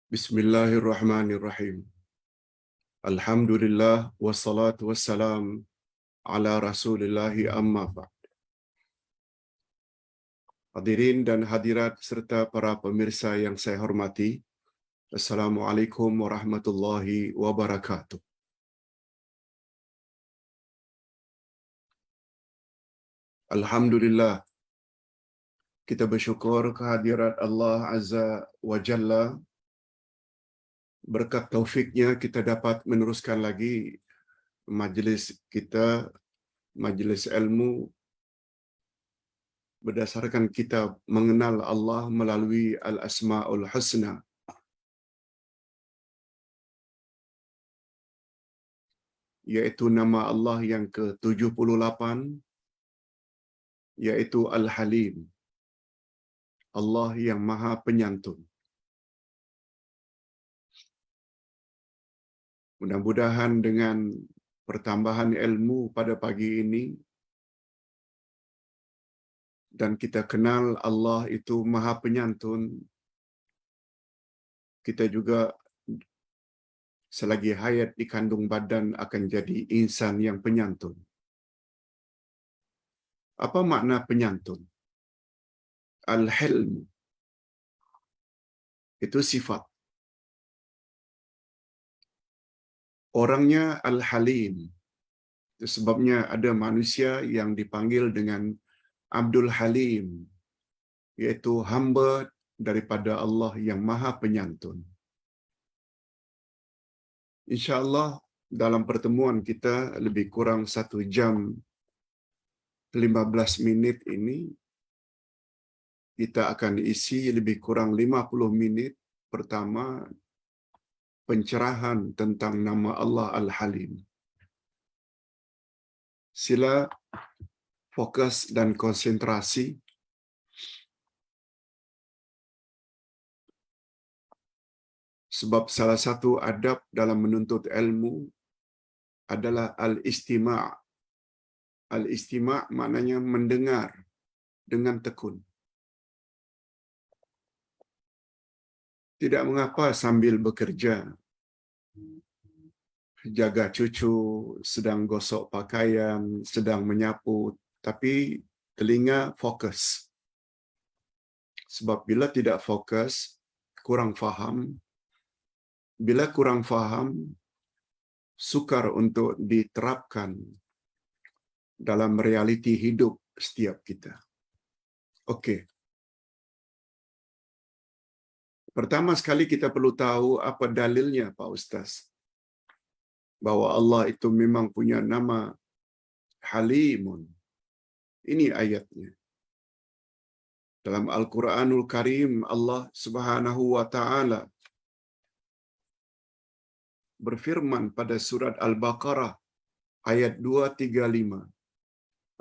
Bismillahirrahmanirrahim. Alhamdulillah wassalatu wassalam ala Rasulillahi amma ba'd. Hadirin dan hadirat serta para pemirsa yang saya hormati, Assalamualaikum warahmatullahi wabarakatuh. Alhamdulillah, kita bersyukur kehadirat Allah Azza wa Jalla. Berkat taufiknya kita dapat meneruskan lagi majlis kita, majlis ilmu berdasarkan kita mengenal Allah melalui Al-Asma'ul Husna. Yaitu nama Allah yang ke-78, yaitu Al-Halim. Allah yang Maha Penyantun. Mudah-mudahan dengan pertambahan ilmu pada pagi ini, dan kita kenal Allah itu Maha Penyantun, kita juga selagi hayat di kandung badan akan jadi insan yang penyantun. Apa makna penyantun? Al-Hilm itu sifat. Orangnya Al-Halim. Itu sebabnya ada manusia yang dipanggil dengan Abdul Halim, yaitu hamba daripada Allah yang Maha Penyantun. InsyaAllah dalam pertemuan kita lebih kurang 1 jam 15 minit ini, kita akan isi lebih kurang 50 minit pertama pencerahan tentang nama Allah Al-Halim. Sila fokus dan konsentrasi. Sebab salah satu adab dalam menuntut ilmu adalah al-istima'. Al-istima' maknanya mendengar dengan tekun. Tidak mengapa sambil bekerja, jaga cucu, sedang gosok pakaian, sedang menyapu, tapi telinga fokus. Sebab bila tidak fokus, kurang faham. Bila kurang faham, sukar untuk diterapkan dalam realiti hidup setiap kita. Okey. Pertama sekali kita perlu tahu apa dalilnya, Pak Ustaz, bahawa Allah itu memang punya nama Halimun. Ini ayatnya. Dalam Al-Quranul Karim, Allah Subhanahu wa Ta'ala berfirman pada surat Al-Baqarah ayat 235.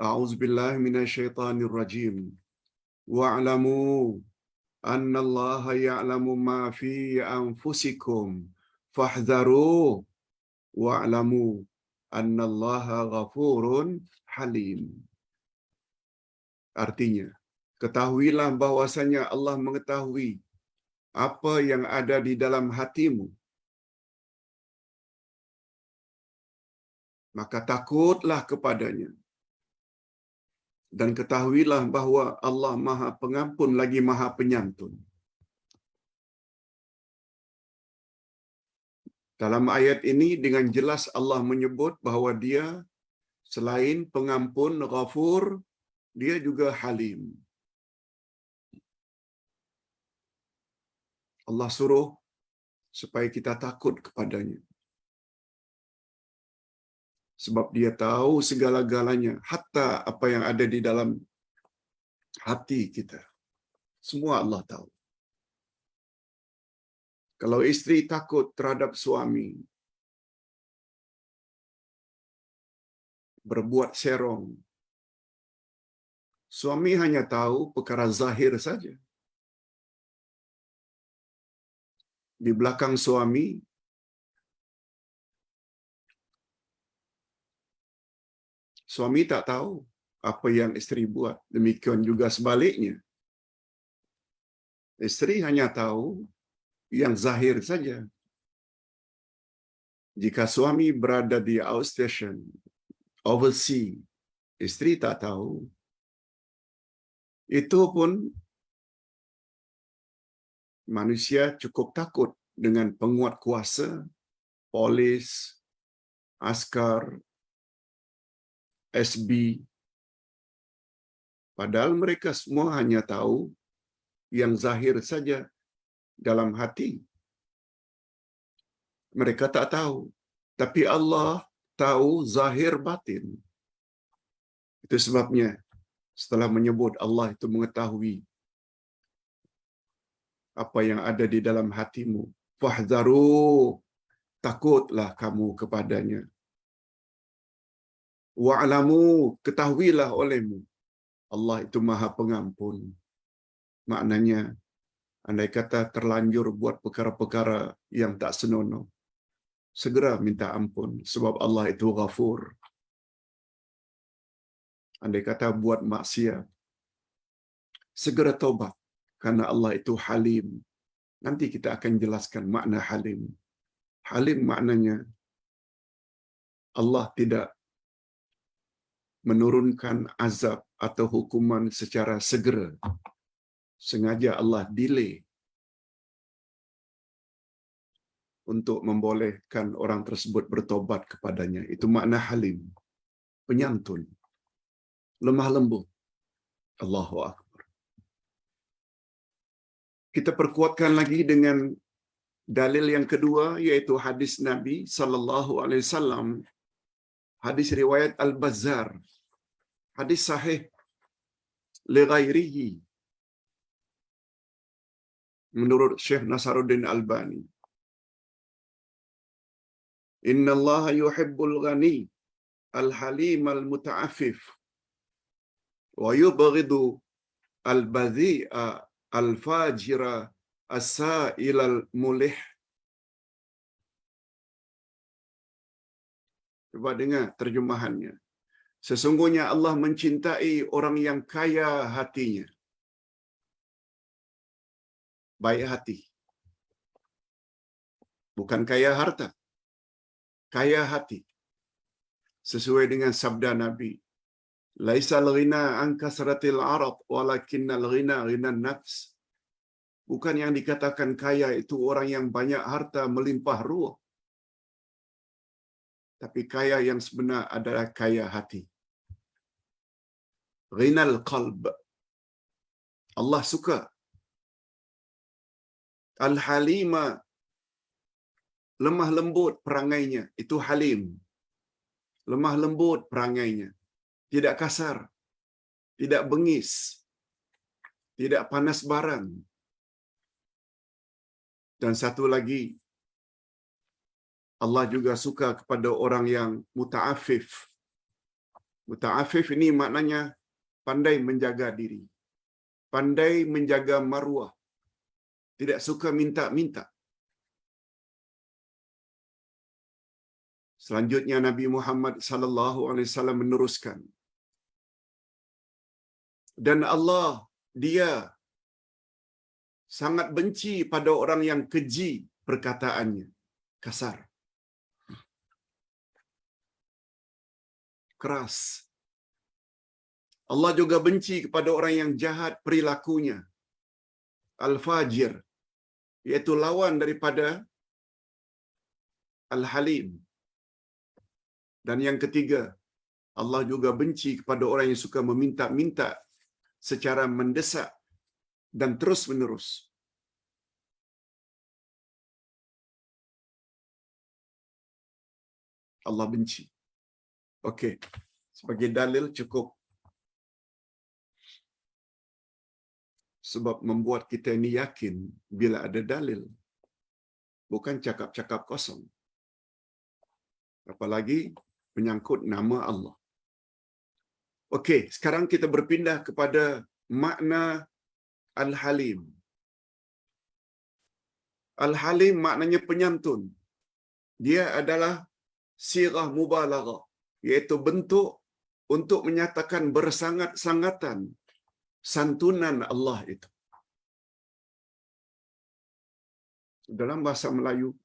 A'udzubillahi minasyaitonirrajim. Wa'lamu anna Allah ya'lamu ma fi anfusikum fahdharuh wa'lamu anna Allah ghafurun halim. Artinya, ketahuilah bahwasanya Allah mengetahui apa yang ada di dalam hatimu. Maka takutlah kepadanya. Dan ketahuilah bahawa Allah Maha Pengampun lagi Maha Penyantun. Dalam ayat ini dengan jelas Allah menyebut bahawa Dia selain Pengampun, Ghafur, Dia juga Halim. Allah suruh supaya kita takut kepadanya. Sebab Dia tahu segala-galanya, hatta apa yang ada di dalam hati kita. Semua Allah tahu. Kalau isteri takut terhadap suami, berbuat serong, suami hanya tahu perkara zahir saja. Di belakang suami, suami tak tahu apa yang isteri buat. Demikian juga sebaliknya. Isteri hanya tahu yang zahir saja. Jika suami berada di outstation, overseas, isteri tak tahu. Itu pun manusia cukup takut dengan penguat kuasa, polis, askar, SB. Padahal mereka semua hanya tahu yang zahir saja dalam hati. Mereka tak tahu. Tapi Allah tahu zahir batin. Itu sebabnya setelah menyebut Allah itu mengetahui apa yang ada di dalam hatimu. Fahdharu, takutlah kamu kepadanya. Wa'lamu, ketahuilah olehmu. Allah itu Maha Pengampun. Maknanya, andai kata terlanjur buat perkara-perkara yang tak senonoh, segera minta ampun, sebab Allah itu Ghafur. Andai kata buat maksiat, segera taubat, karena Allah itu Halim. Nanti kita akan jelaskan makna Halim. Halim maknanya Allah tidak menurunkan azab atau hukuman secara segera. Sengaja Allah delay untuk membolehkan orang tersebut bertobat kepadanya. Itu makna Halim. Penyantun. Lemah lembut. Allahu Akbar. Kita perkuatkan lagi dengan dalil yang kedua, yaitu hadis Nabi sallallahu alaihi wasallam. Hadis riwayat Al-Bazzar. Hadis sahih li ghairihi. Menurut Syekh Nasaruddin Albani. Inna Allah yuhibbul ghani al-halim al-muta'affif wa yubghidu al-badhi'a al-fajira as-sa'il al-mulih. Cuba dengar terjemahannya. Sesungguhnya Allah mencintai orang yang kaya hatinya. Baik hati. Bukan kaya harta. Kaya hati. Sesuai dengan sabda Nabi. Laisal ghina an kasratil arad walakinnal ghina ghinan nafs. Bukan yang dikatakan kaya itu orang yang banyak harta melimpah ruah. Tapi kaya yang sebenar adalah kaya hati. Ghinal qalb. Allah suka. Al-halima, lemah lembut perangainya, itu halim. Lemah lembut perangainya. Tidak kasar. Tidak bengis. Tidak panas barang. Dan satu lagi, Allah juga suka kepada orang yang muta'afif. Muta'afif ini maknanya pandai menjaga diri. Pandai menjaga maruah. Tidak suka minta-minta. Selanjutnya Nabi Muhammad sallallahu alaihi wasallam meneruskan. Dan Allah, Dia sangat benci pada orang yang keji perkataannya, kasar, keras. Allah juga benci kepada orang yang jahat perilakunya, al-fajir, iaitu lawan daripada al-halim. Dan yang ketiga, Allah juga benci kepada orang yang suka meminta-minta secara mendesak dan terus-menerus. Allah benci. Okey. Sebagai dalil cukup. Sebab membuat kita ini yakin bila ada dalil. Bukan cakap-cakap kosong. Apalagi menyangkut nama Allah. Okey, sekarang kita berpindah kepada makna Al-Halim. Al-Halim maknanya penyantun. Dia adalah sirah mubalaghah, iaitu bentuk untuk menyatakan bersangat-sangatan santunan Allah itu. Dalam bahasa Melayu,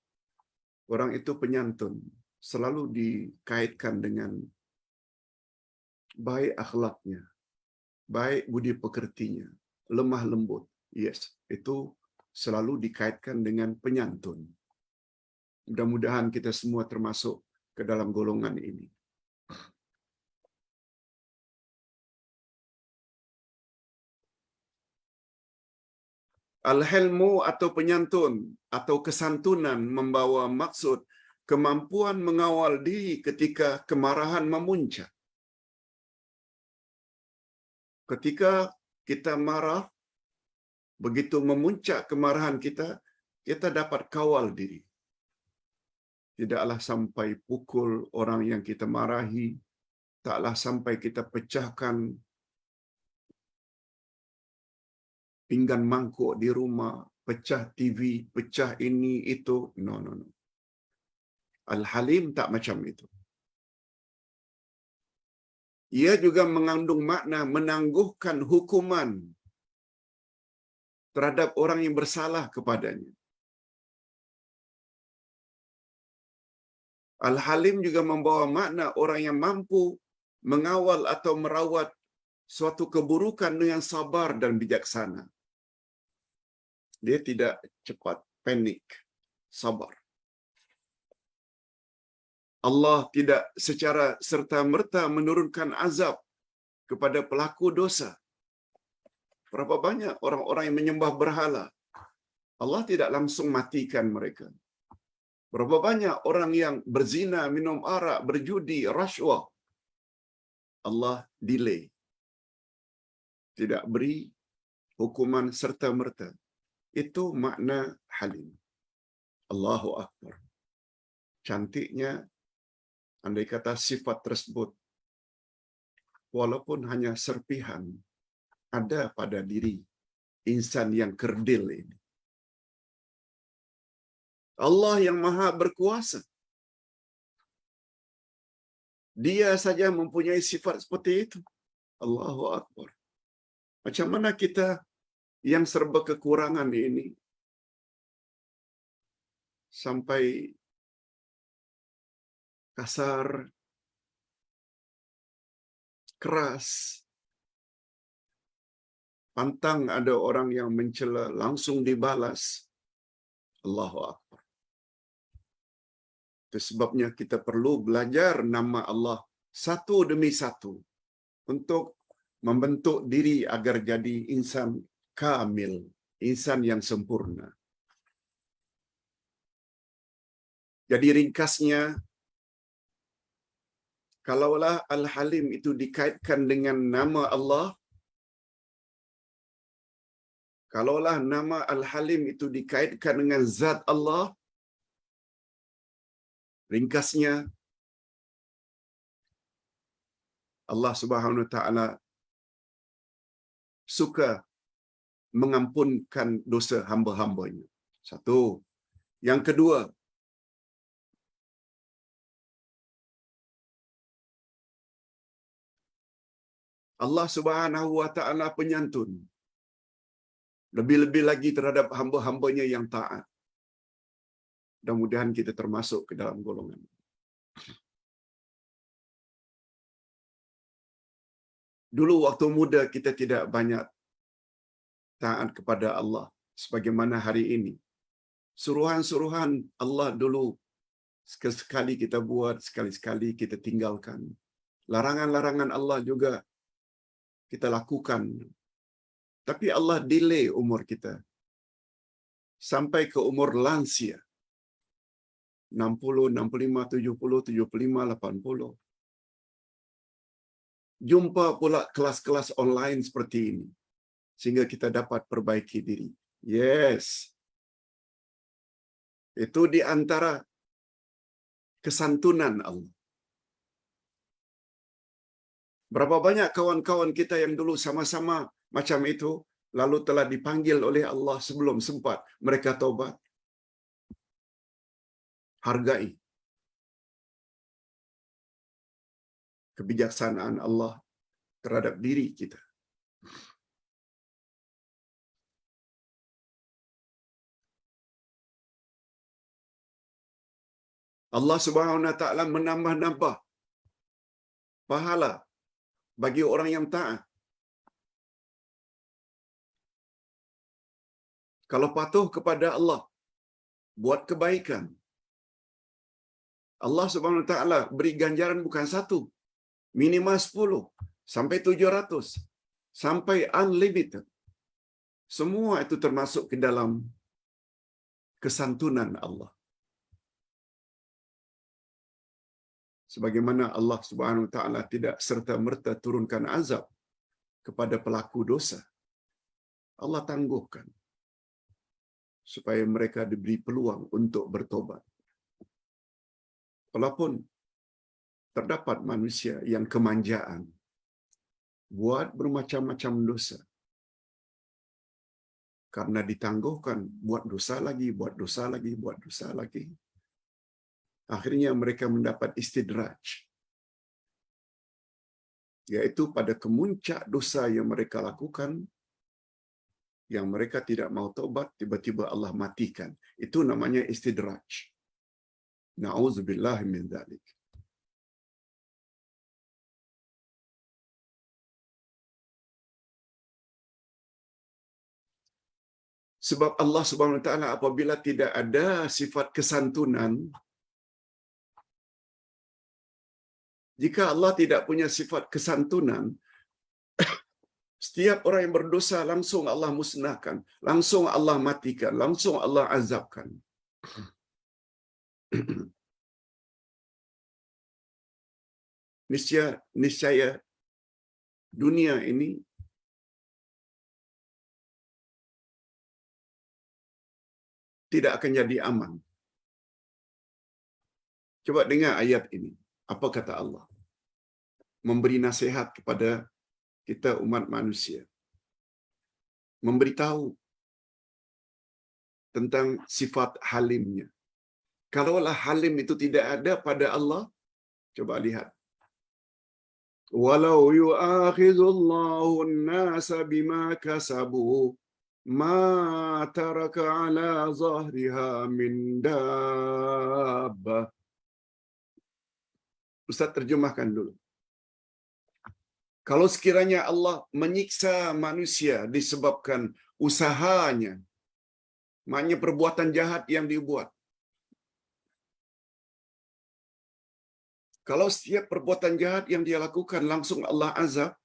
orang itu penyantun, selalu dikaitkan dengan baik akhlaknya, baik budi pekertinya, lemah lembut. Yes, itu selalu dikaitkan dengan penyantun. Mudah-mudahan kita semua termasuk ke dalam golongan ini. Al-hilmu atau penyantun atau kesantunan membawa maksud kemampuan mengawal diri ketika kemarahan memuncak. Ketika kita marah, begitu memuncak kemarahan kita, kita dapat kawal diri. Tidaklah sampai pukul orang yang kita marahi, taklah sampai kita pecahkan pinggan mangkuk di rumah, pecah TV, pecah ini, itu. No. Al-Halim tak macam itu. Ia juga mengandung makna menangguhkan hukuman terhadap orang yang bersalah kepadanya. Al-Halim juga membawa makna orang yang mampu mengawal atau merawat suatu keburukan dengan sabar dan bijaksana. Dia tidak cepat panik, sabar. Allah tidak secara serta-merta menurunkan azab kepada pelaku dosa. Berapa banyak orang-orang yang menyembah berhala, Allah tidak langsung matikan mereka. Berapa banyak orang yang berzina, minum arak, berjudi, rashwah, Allah delay, tidak beri hukuman serta-merta. Itu makna halim. Allahu Akbar. Cantiknya, andai kata sifat tersebut, walaupun hanya serpihan, ada pada diri insan yang kerdil ini. Allah yang maha berkuasa, Dia saja mempunyai sifat seperti itu. Allahu Akbar. Macam mana kita yang serba kekurangan ini sampai kasar, keras, pantang ada orang yang mencela, langsung dibalas. Allahu Akbar. Itu sebabnya kita perlu belajar nama Allah satu demi satu untuk membentuk diri agar jadi insan kamil, insan yang sempurna. Jadi ringkasnya, kalaulah Al-Halim itu dikaitkan dengan nama Allah, kalaulah nama Al-Halim itu dikaitkan dengan zat Allah, ringkasnya, Allah Subhanahu wa taala suka mengampunkan dosa hamba-hambanya. Satu. Yang kedua, Allah Subhanahu wa taala penyantun. Lebih-lebih lagi terhadap hamba-hambanya yang taat. Mudah-mudahan kita termasuk ke dalam golongan. Dulu waktu muda kita tidak banyak taat kepada Allah sebagaimana hari ini. Suruhan-suruhan Allah dulu sekali-sekali kita buat, sekali-sekali kita tinggalkan. Larangan-larangan Allah juga kita lakukan. Tapi Allah delay umur kita sampai ke umur lansia. 60, 65, 70, 75, 80. Jumpa pula kelas-kelas online seperti ini sehingga kita dapat perbaiki diri. Yes. Itu di antara kesantunan Allah. Berapa banyak kawan-kawan kita yang dulu sama-sama macam itu, lalu telah dipanggil oleh Allah sebelum sempat mereka taubat. Hargai kebijaksanaan Allah terhadap diri kita. Allah Subhanahu wa taala menambah-nambah pahala bagi orang yang taat. Kalau patuh kepada Allah, buat kebaikan, Allah Subhanahu wa taala beri ganjaran bukan satu, minimal 10 sampai 700 sampai unlimited. Semua itu termasuk ke dalam kesantunan Allah. Sebagaimana Allah Subhanahu wa taala tidak serta-merta turunkan azab kepada pelaku dosa. Allah tangguhkan supaya mereka diberi peluang untuk bertobat. Walaupun terdapat manusia yang kemanjaan, buat bermacam-macam dosa. Karena ditangguhkan, buat dosa lagi, buat dosa lagi, buat dosa lagi. Akhirnya mereka mendapat istidraj, yaitu pada kemuncak dosa yang mereka lakukan, yang mereka tidak mau tobat, tiba-tiba Allah matikan. Itu namanya istidraj. Na'udzubillah min dzalik. Sebab Allah Subhanahu wa taala apabila tidak ada sifat kesantunan, jika Allah tidak punya sifat kesantunan, setiap orang yang berdosa langsung Allah musnahkan, langsung Allah matikan, langsung Allah azabkan. Niscaya dunia ini tidak akan jadi aman. Coba dengar ayat ini. Apa kata Allah? Memberi nasihat kepada kita umat manusia. Memberitahu tentang sifat halimnya. Kalaulah halim itu tidak ada pada Allah, coba lihat. Walau yu'akhidullahu an-nasa bima kasabu ma taraka ala zahriha min dabbah. Ustaz terjemahkan dulu. Kalau sekiranya Allah menyiksa manusia disebabkan usahanya, maknanya perbuatan jahat yang dibuat. Kalau setiap perbuatan jahat yang dia lakukan langsung Allah azab,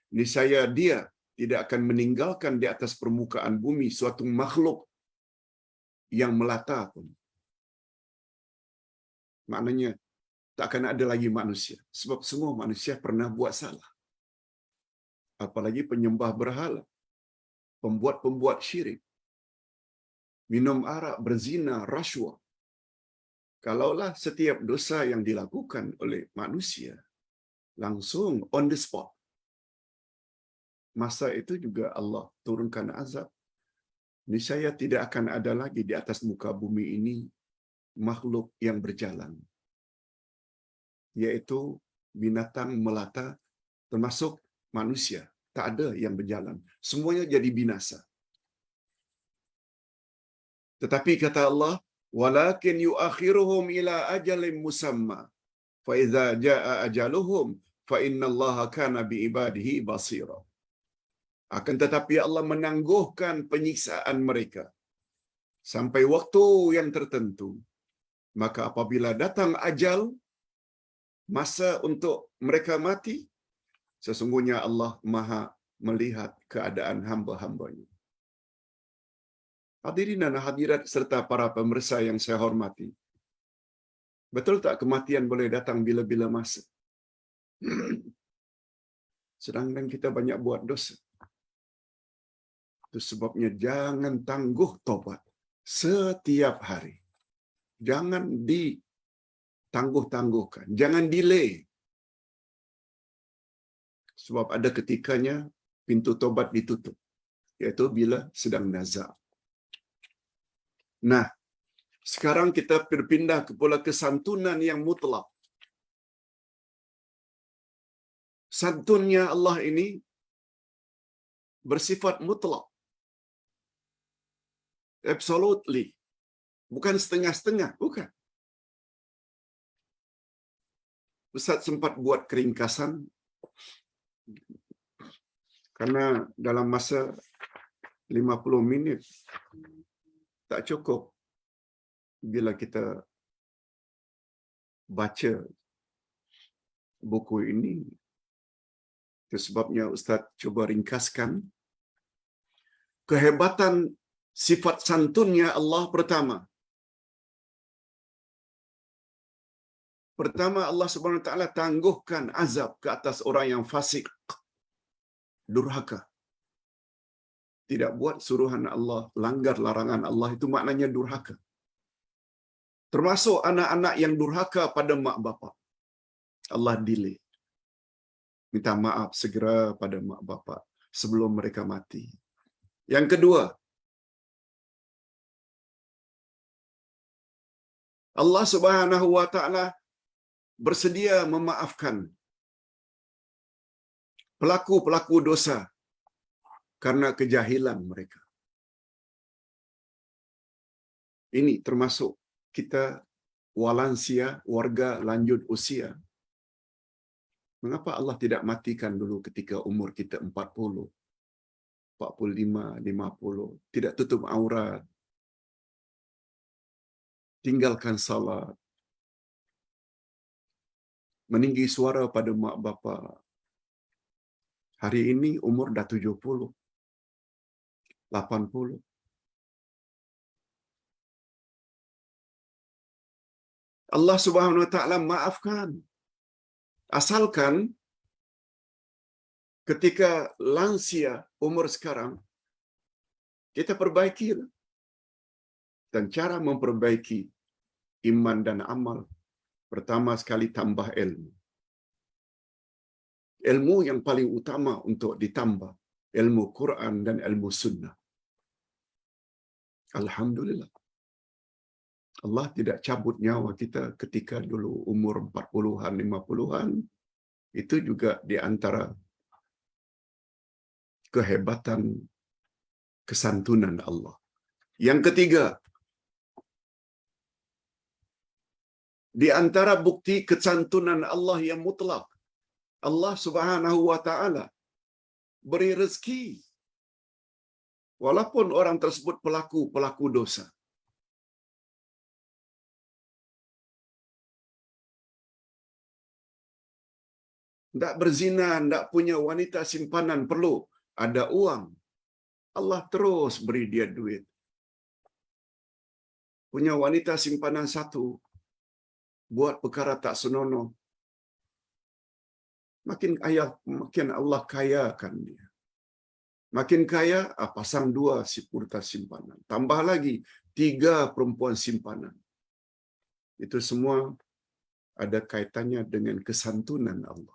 niscaya dia tidak akan meninggalkan di atas permukaan bumi suatu makhluk yang melata pun. Maknanya tak akan ada lagi manusia. Sebab semua manusia pernah buat salah. Apalagi penyembah berhala, pembuat syirik, minum arak, berzina, rasuah. Kalaulah setiap dosa yang dilakukan oleh manusia langsung on the spot, masa itu juga Allah turunkan azab. Niscaya tidak akan ada lagi di atas muka bumi ini makhluk yang berjalan, yaitu binatang melata termasuk manusia. Tak ada yang berjalan. Semuanya jadi binasa. Tetapi kata Allah, walakin yuakhiruhum ila ajalin musamma fa idza jaa ajaluhum fa innallaha kana bi ibadihi basira. Akan tetapi Allah menangguhkan penyiksaan mereka sampai waktu yang tertentu. Maka apabila datang ajal, masa untuk mereka mati, sesungguhnya Allah Maha melihat keadaan hamba-hambanya. Hadirin dan hadirat serta para pemirsa yang saya hormati. Betul tak kematian boleh datang bila-bila masa? Sedangkan kita banyak buat dosa. Itu sebabnya jangan tangguh tobat setiap hari. Jangan ditangguh-tangguhkan. Jangan delay. Sebab ada ketikanya pintu tobat ditutup. Iaitu bila sedang nazar. Nah, sekarang kita berpindah ke pola kesantunan yang mutlak. Santunnya Allah ini bersifat mutlak. Absolutely. Bukan setengah-setengah, bukan. Ustaz sempat buat keringkasan karena dalam masa 50 minit tak cukup bila kita baca buku ini. Itu sebabnya Ustaz cuba ringkaskan kehebatan sifat santunnya Allah pertama. Pertama, Allah Subhanahu Wa Taala tangguhkan azab ke atas orang yang fasik, durhaka. Tidak buat suruhan Allah, langgar larangan Allah, itu maknanya durhaka. Termasuk anak-anak yang durhaka pada mak bapa. Allah delay. Minta maaf segera pada mak bapa sebelum mereka mati. Yang kedua, Allah Subhanahu Wa Taala bersedia memaafkan pelaku-pelaku dosa karena kejahilan mereka. Ini termasuk kita walansia, warga lanjut usia. Mengapa Allah tidak matikan dulu ketika umur kita 40, 45, 50, tidak tutup aurat, tinggalkan salat, meninggi suara pada mak bapa. Hari ini umur dah 70, 80. Allah Subhanahu Wa Taala maafkan. Asalkan ketika lansia umur sekarang, kita perbaiki. Dan cara memperbaiki iman dan amal, pertama sekali tambah ilmu. Ilmu yang paling utama untuk ditambah, ilmu Quran dan ilmu sunnah. Alhamdulillah. Allah tidak cabut nyawa kita ketika dulu umur 40-an, 50-an. Itu juga di antara kehebatan kesantunan Allah. Yang ketiga, di antara bukti kesantunan Allah yang mutlak, Allah Subhanahu Wa Taala beri rezeki walaupun orang tersebut pelaku dosa. Tak berzina, tak punya wanita simpanan, perlu ada uang. Allah terus beri dia duit. Punya wanita simpanan satu, buat perkara tak senonoh, makin Allah kayakan dia. Makin kaya, pasang 2 purta simpanan. Tambah lagi 3 perempuan simpanan. Itu semua ada kaitannya dengan kesantunan Allah.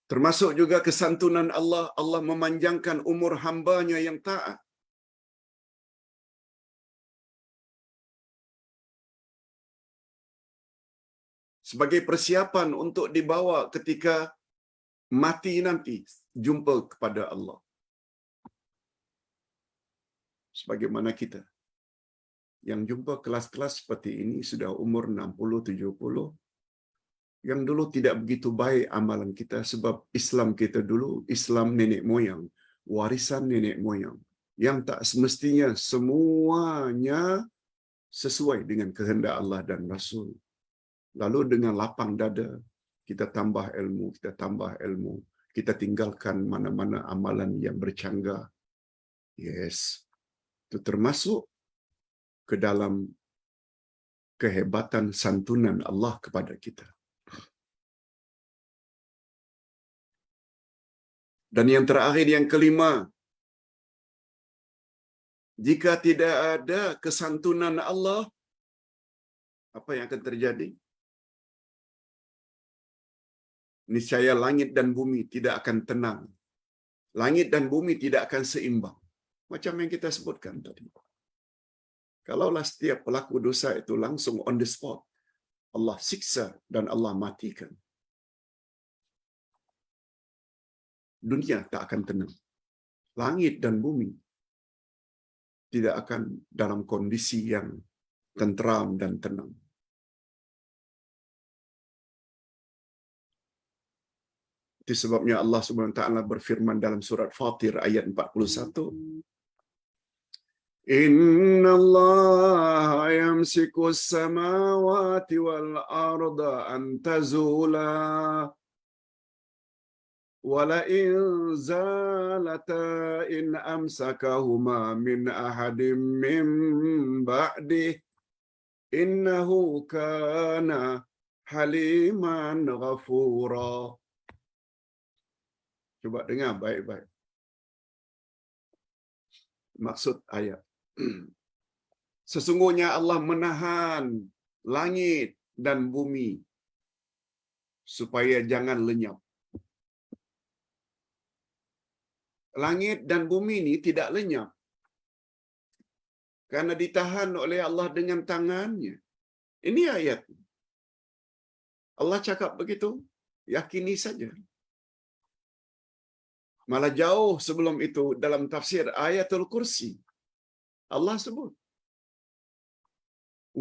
Termasuk juga kesantunan Allah, Allah memanjangkan umur hambanya yang taat. Sebagai persiapan untuk dibawa ketika mati nanti, jumpa kepada Allah. Sebagaimana kita yang jumpa kelas-kelas seperti ini sudah umur 60, 70, yang dulu tidak begitu baik amalan kita sebab Islam kita dulu Islam nenek moyang, warisan nenek moyang, yang tak semestinya semuanya sesuai dengan kehendak Allah dan Rasul. Lalu dengan lapang dada kita tambah ilmu, kita tinggalkan mana-mana amalan yang bercanggah. Yes, itu termasuk ke dalam kehebatan santunan Allah kepada kita. Dan yang terakhir, yang kelima, jika tidak ada kesantunan Allah, apa yang akan terjadi? Niscaya langit dan bumi tidak akan tenang. Langit dan bumi tidak akan seimbang. Macam yang kita sebutkan tadi. Kalaulah setiap pelaku dosa itu langsung on the spot, Allah siksa dan Allah matikan, dunia tak akan tenang. Langit dan bumi tidak akan dalam kondisi yang tenteram dan tenang. Itu sebabnya Allah Subhanahu wa taala berfirman dalam surat Fatir ayat 41, Inna Allah yamsiku as-samawati wal arda an tazula wa la in zalata in amsakahuma min ahadin min ba'dih innahu kana haliman ghafura. Cuba dengar baik-baik maksud ayat. Sesungguhnya Allah menahan langit dan bumi supaya jangan lenyap. Langit dan bumi ini tidak lenyap karena ditahan oleh Allah dengan tangannya. Ini ayat. Allah cakap begitu, yakini saja. Malah jauh sebelum itu dalam tafsir ayatul kursi, Allah sebut,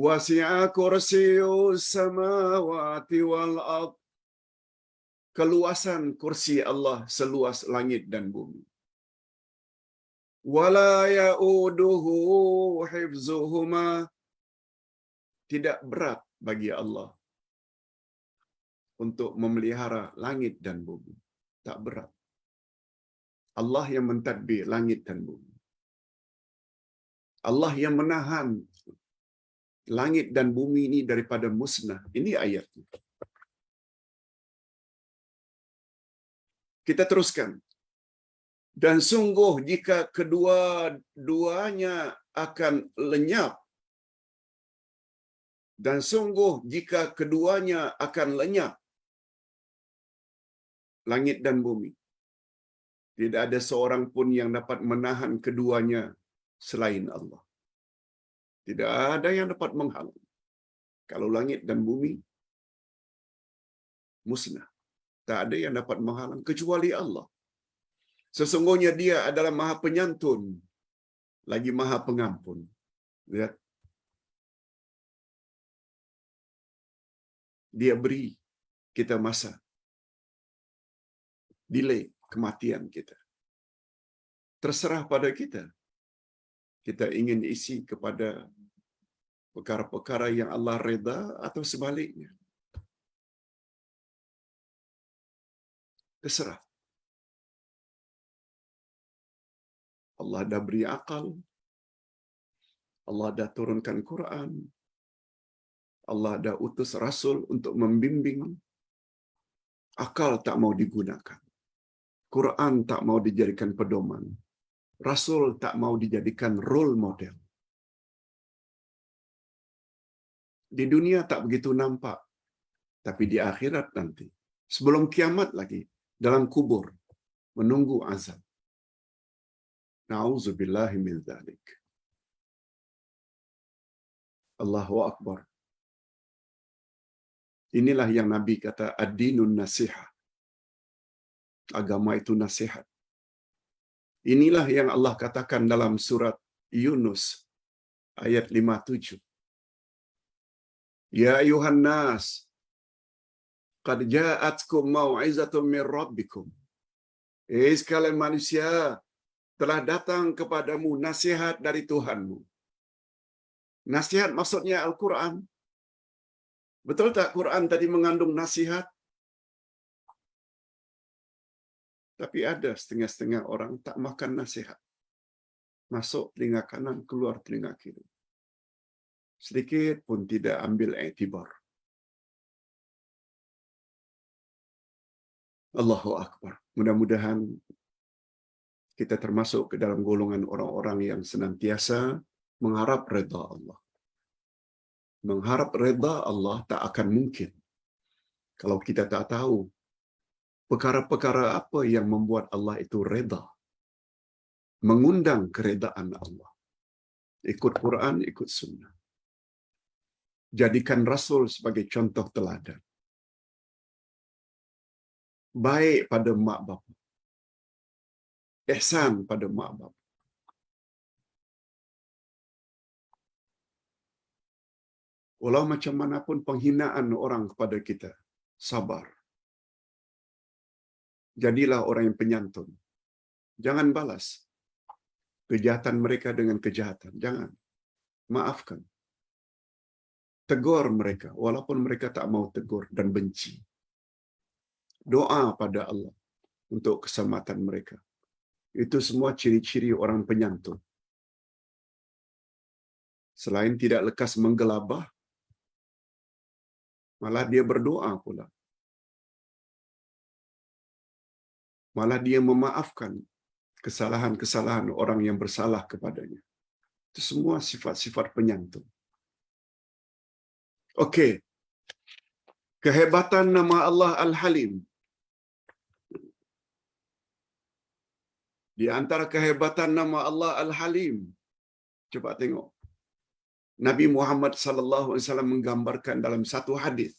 wasi'a kursiyyus samawati wal ard. Keluasan kursi Allah seluas langit dan bumi. Wala ya'uduhu hifzuhuma. Tidak berat bagi Allah untuk memelihara langit dan bumi. Tak berat. Allah yang mentadbir langit dan bumi. Allah yang menahan langit dan bumi ini daripada musnah. Ini ayatnya. Kita teruskan. Dan sungguh jika kedua-duanya akan lenyap, dan sungguh jika keduanya akan lenyap, langit dan bumi, tidak ada seorang pun yang dapat menahan keduanya selain Allah. Tidak ada yang dapat menghalang. Kalau langit dan bumi musnah, tak ada yang dapat menghalang kecuali Allah. Sesungguhnya Dia adalah Maha Penyantun lagi Maha Pengampun. Lihat. Dia beri kita masa. Delay kematian kita. Terserah pada kita. Kita ingin isi kepada perkara-perkara yang Allah reda atau sebaliknya. Terserah. Allah dah beri akal. Allah dah turunkan Quran. Allah dah utus Rasul untuk membimbing. Akal tak mau digunakan. Quran tak mau dijadikan pedoman. Rasul tak mau dijadikan role model. Di dunia tak begitu nampak. Tapi di akhirat nanti. Sebelum kiamat lagi. Dalam kubur. Menunggu azab. Na'udzubillahi min dzalik. Allahu Akbar. Inilah yang Nabi kata ad-dinun nasihah. Agama itu nasihat. Inilah yang Allah katakan dalam surat Yunus ayat 57. Ya ayuhan nas, qad ja'atkum mau'izatun min rabbikum. Sekalian manusia, telah datang kepadamu nasihat dari Tuhanmu. Nasihat maksudnya Al-Quran. Betul tak Quran tadi mengandung nasihat? Tapi ada setengah-setengah orang tak makan nasihat. Masuk telinga kanan, keluar telinga kiri. Sedikit pun tidak ambil iktibar. Allahu Akbar. Mudah-mudahan kita termasuk ke dalam golongan orang-orang yang senantiasa mengharap redha Allah. Mengharap redha Allah tak akan mungkin kalau kita tak tahu perkara-perkara apa yang membuat Allah itu redha. Mengundang keredaan Allah. Ikut Quran, ikut sunnah. Jadikan Rasul sebagai contoh teladan. Baik pada mak bapa. Ihsan pada mak bapa. Walau macam manapun penghinaan orang kepada kita, sabar. Jadilah orang yang penyantun. Jangan balas kejahatan mereka dengan kejahatan. Jangan. Maafkan. Tegur mereka walaupun mereka tak mau tegur dan benci. Doa pada Allah untuk keselamatan mereka. Itu semua ciri-ciri orang penyantun. Selain tidak lekas menggelabah, malah dia berdoa pula. Malah dia memaafkan kesalahan-kesalahan orang yang bersalah kepadanya. Itu semua sifat-sifat penyantun. Okey. Kehebatan nama Allah Al-Halim. Di antara kehebatan nama Allah Al-Halim, coba tengok. Nabi Muhammad sallallahu alaihi wasallam menggambarkan dalam satu hadis.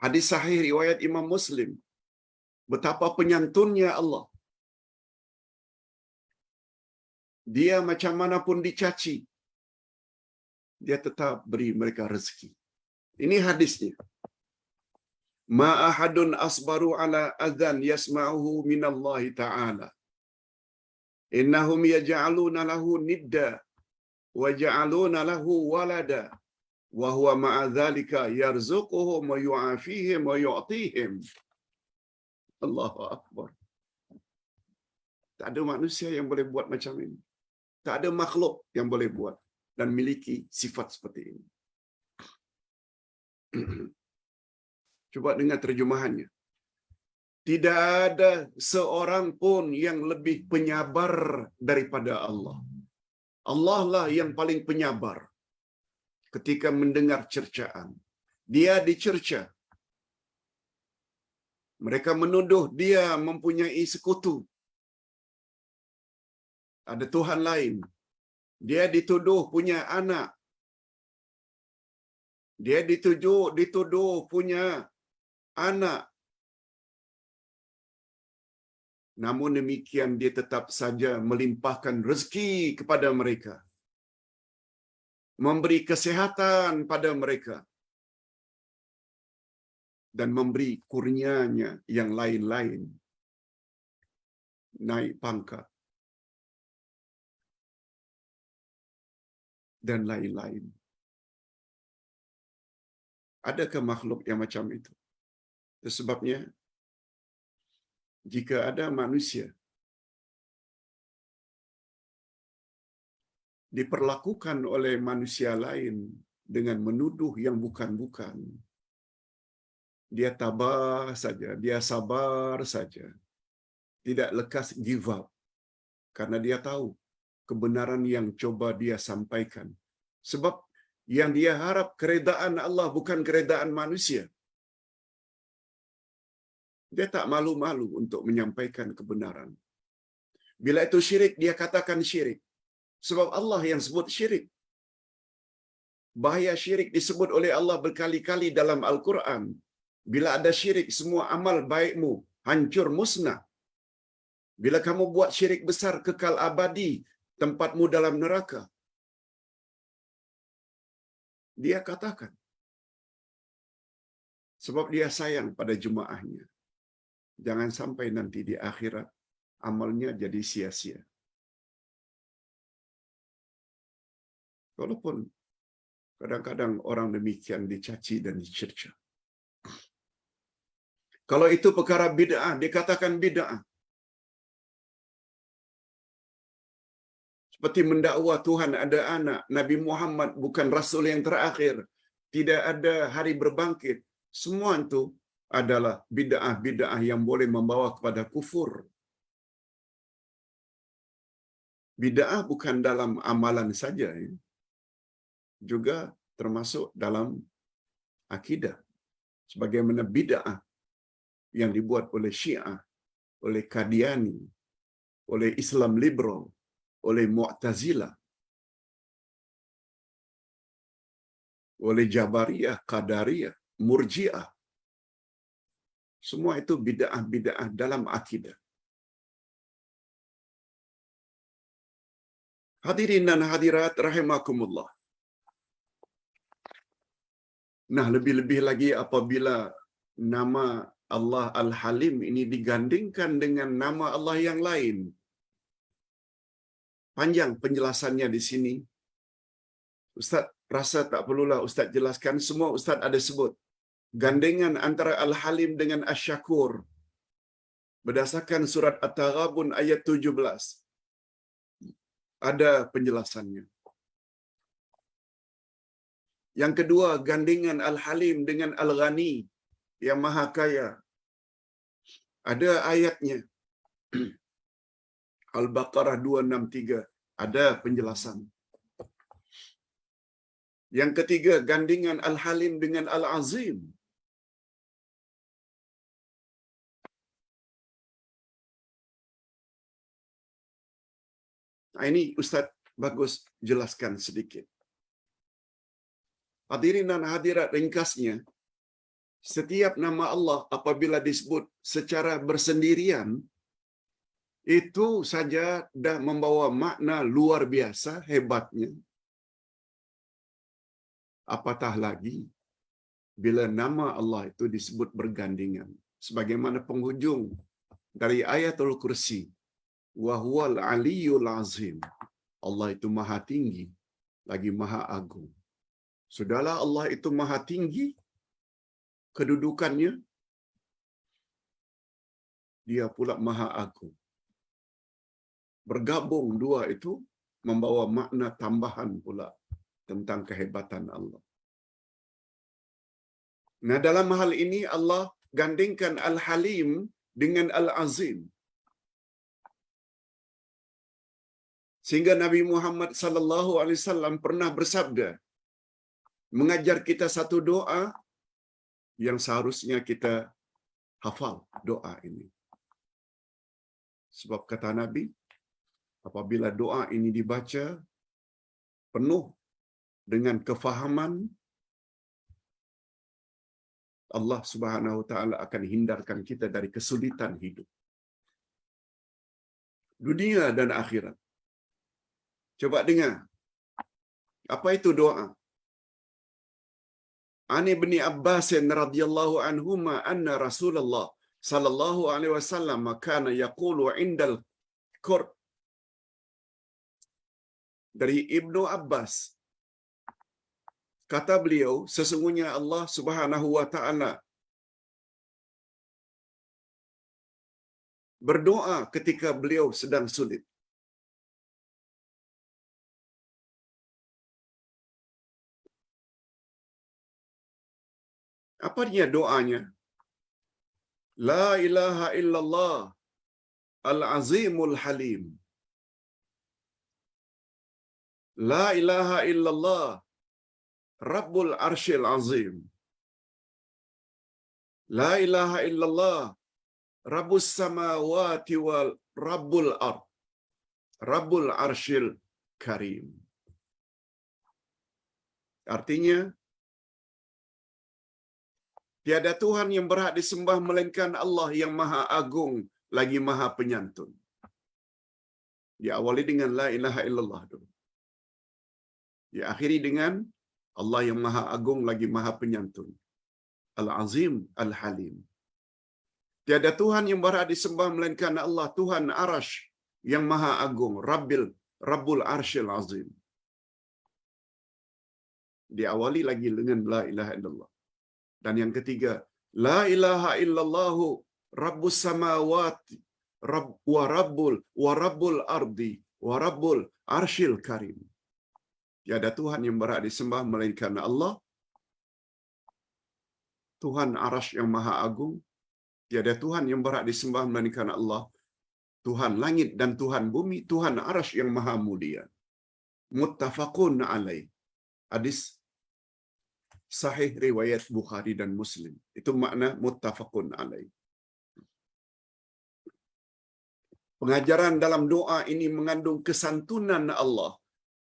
Hadis sahih riwayat Imam Muslim. Betapa penyantunnya Allah. Dia macam mana pun dicaci, dia tetap beri mereka rezeki. Ini hadisnya. Ma ahadun asbaru ala adzan yasma'uhu minallahi ta'ala. Innahum yaj'aluna lahu nidda wa ja'aluna lahu walada wa huwa ma'a dzalika yarzuquhum wa yu'afihim wa yu'tihim. Allahu akbar. Tak ada manusia yang boleh buat macam ini. Tak ada makhluk yang boleh buat dan miliki sifat seperti ini. Coba dengar terjemahannya. Tidak ada seorang pun yang lebih penyabar daripada Allah. Allah lah yang paling penyabar ketika mendengar cercaan. Dia dicerca. Mereka menuduh dia mempunyai sekutu. Ada Tuhan lain. Dia dituduh punya anak. Dia dituduh punya anak. Namun demikian dia tetap saja melimpahkan rezeki kepada mereka. Memberi kesehatan pada mereka. Dan memberi kurnianya yang lain-lain. Naik pangkat. Dan lain-lain. Adakah makhluk yang macam itu? Itu sebabnya, jika ada manusia diperlakukan oleh manusia lain dengan menuduh yang bukan-bukan, dia tabah saja, dia sabar saja. Tidak lekas give up. Karena dia tahu kebenaran yang coba dia sampaikan. Sebab yang dia harap keredaan Allah bukan keredaan manusia. Dia tak malu-malu untuk menyampaikan kebenaran. Bila itu syirik, dia katakan syirik. Sebab Allah yang sebut syirik. Bahaya syirik disebut oleh Allah berkali-kali dalam Al-Quran. Bila ada syirik, semua amal baikmu hancur musnah. Bila kamu buat syirik besar, kekal abadi tempatmu dalam neraka. Dia katakan. Sebab dia sayang pada jemaahnya. Jangan sampai nanti di akhirat amalnya jadi sia-sia. Walaupun kadang-kadang orang demikian dicaci dan dicerca. Kalau itu perkara bid'ah, dikatakan bid'ah. Seperti mendakwa Tuhan ada anak, Nabi Muhammad bukan Rasul yang terakhir, tidak ada hari berbangkit. Semua itu adalah bid'ah-bid'ah yang boleh membawa kepada kufur. Bid'ah bukan dalam amalan saja, juga termasuk dalam akidah. Sebagaimana bid'ah yang dibuat oleh Syiah, oleh Qadiani, oleh Islam liberal, oleh Mu'tazilah, oleh Jabariyah, Qadariyah, Murji'ah. Semua itu bid'ah-bid'ah dalam akidah. Hadirin dan hadirat rahimakumullah. Nah, lebih-lebih lagi apabila nama Allah Al-Halim ini digandingkan dengan nama Allah yang lain. Panjang penjelasannya di sini. Ustaz rasa tak perlulah Ustaz jelaskan, semua Ustaz ada sebut. Gandengan antara Al-Halim dengan Asy-Syakur berdasarkan surat At-Taghabun ayat 17. Ada penjelasannya. Yang kedua, gandengan Al-Halim dengan Al-Ghani yang Maha Kaya. Ada ayatnya. Al-Baqarah 263 ada penjelasan. Yang ketiga, gandengan Al-Halim dengan Al-Azim. Nah, ini Ustaz bagus jelaskan sedikit. Hadirin dan hadirat, ringkasnya, setiap nama Allah apabila disebut secara bersendirian, itu saja dah membawa makna luar biasa hebatnya. Apatah lagi bila nama Allah itu disebut bergandengan. Sebagaimana penghujung dari ayatul kursi. Wa huwal aliyyul azim. Allah itu maha tinggi, lagi maha agung. Sudahlah Allah itu maha tinggi, kedudukannya, dia pula maha agung. Bergabung dua itu membawa makna tambahan pula tentang kehebatan Allah. Nah, dalam hal ini Allah gandingkan Al-Halim dengan Al-Azim. Sehingga Nabi Muhammad sallallahu alaihi wasallam pernah bersabda, mengajar kita satu doa yang seharusnya kita hafal doa ini. Sebab kata Nabi, apabila doa ini dibaca penuh dengan kefahaman, Allah Subhanahu wa taala akan hindarkan kita dari kesulitan hidup, dunia dan akhirat. Coba dengar. Apa itu doa? Ani bin Abbas radhiyallahu anhuma anna Rasulullah sallallahu alaihi wasallam kana yaqulu indal qurb. Dari Ibnu Abbas, kata beliau, sesungguhnya Allah Subhanahu wa taala berdoa ketika beliau sedang sulit. Apa dia doanya? La ilaha illallah al-azimul halim. La ilaha illallah rabbul arsyil azim. La ilaha illallah rabbus samawati wal rabbul ard. Rabbul arsyil karim. Artinya, tiada Tuhan yang berhak disembah melainkan Allah yang maha agung lagi maha penyantun. Diawali dengan la ilaha illallah dulu. Diakhiri dengan Allah yang maha agung lagi maha penyantun. Al-Azim Al-Halim. Tiada Tuhan yang berhak disembah melainkan Allah, Tuhan Arash yang maha agung, Rabbul Arsyil Azim. Diawali lagi dengan la ilaha illallah. Dan yang ketiga, la ilaha illallahu rabbus samawati wa rabbul ardi wa rabbul arsyil karim. Tiada Tuhan yang berhak disembah melainkan Allah, Tuhan Arash yang maha agung. Tiada Tuhan yang berhak disembah melainkan Allah, Tuhan langit dan Tuhan bumi, Tuhan Arash yang maha mulia. Muttafaqun alaih. Hadis sahih riwayat Bukhari dan Muslim. Itu makna muttafaqun alaih. Pengajaran dalam doa ini mengandung kesantunan Allah.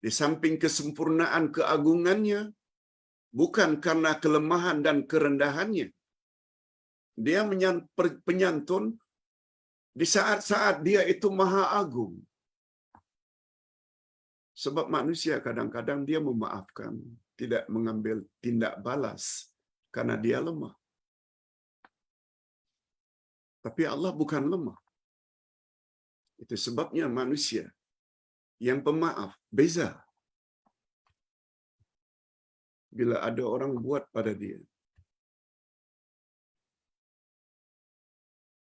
Di samping kesempurnaan keagungannya, bukan karena kelemahan dan kerendahannya. Dia penyantun di saat-saat dia itu maha agung. Sebab manusia kadang-kadang dia memaafkan, tidak mengambil tindak balas karena dia lemah. Tapi Allah bukan lemah. Itu sebabnya manusia yang pemaaf, beza. Bila ada orang buat pada dia,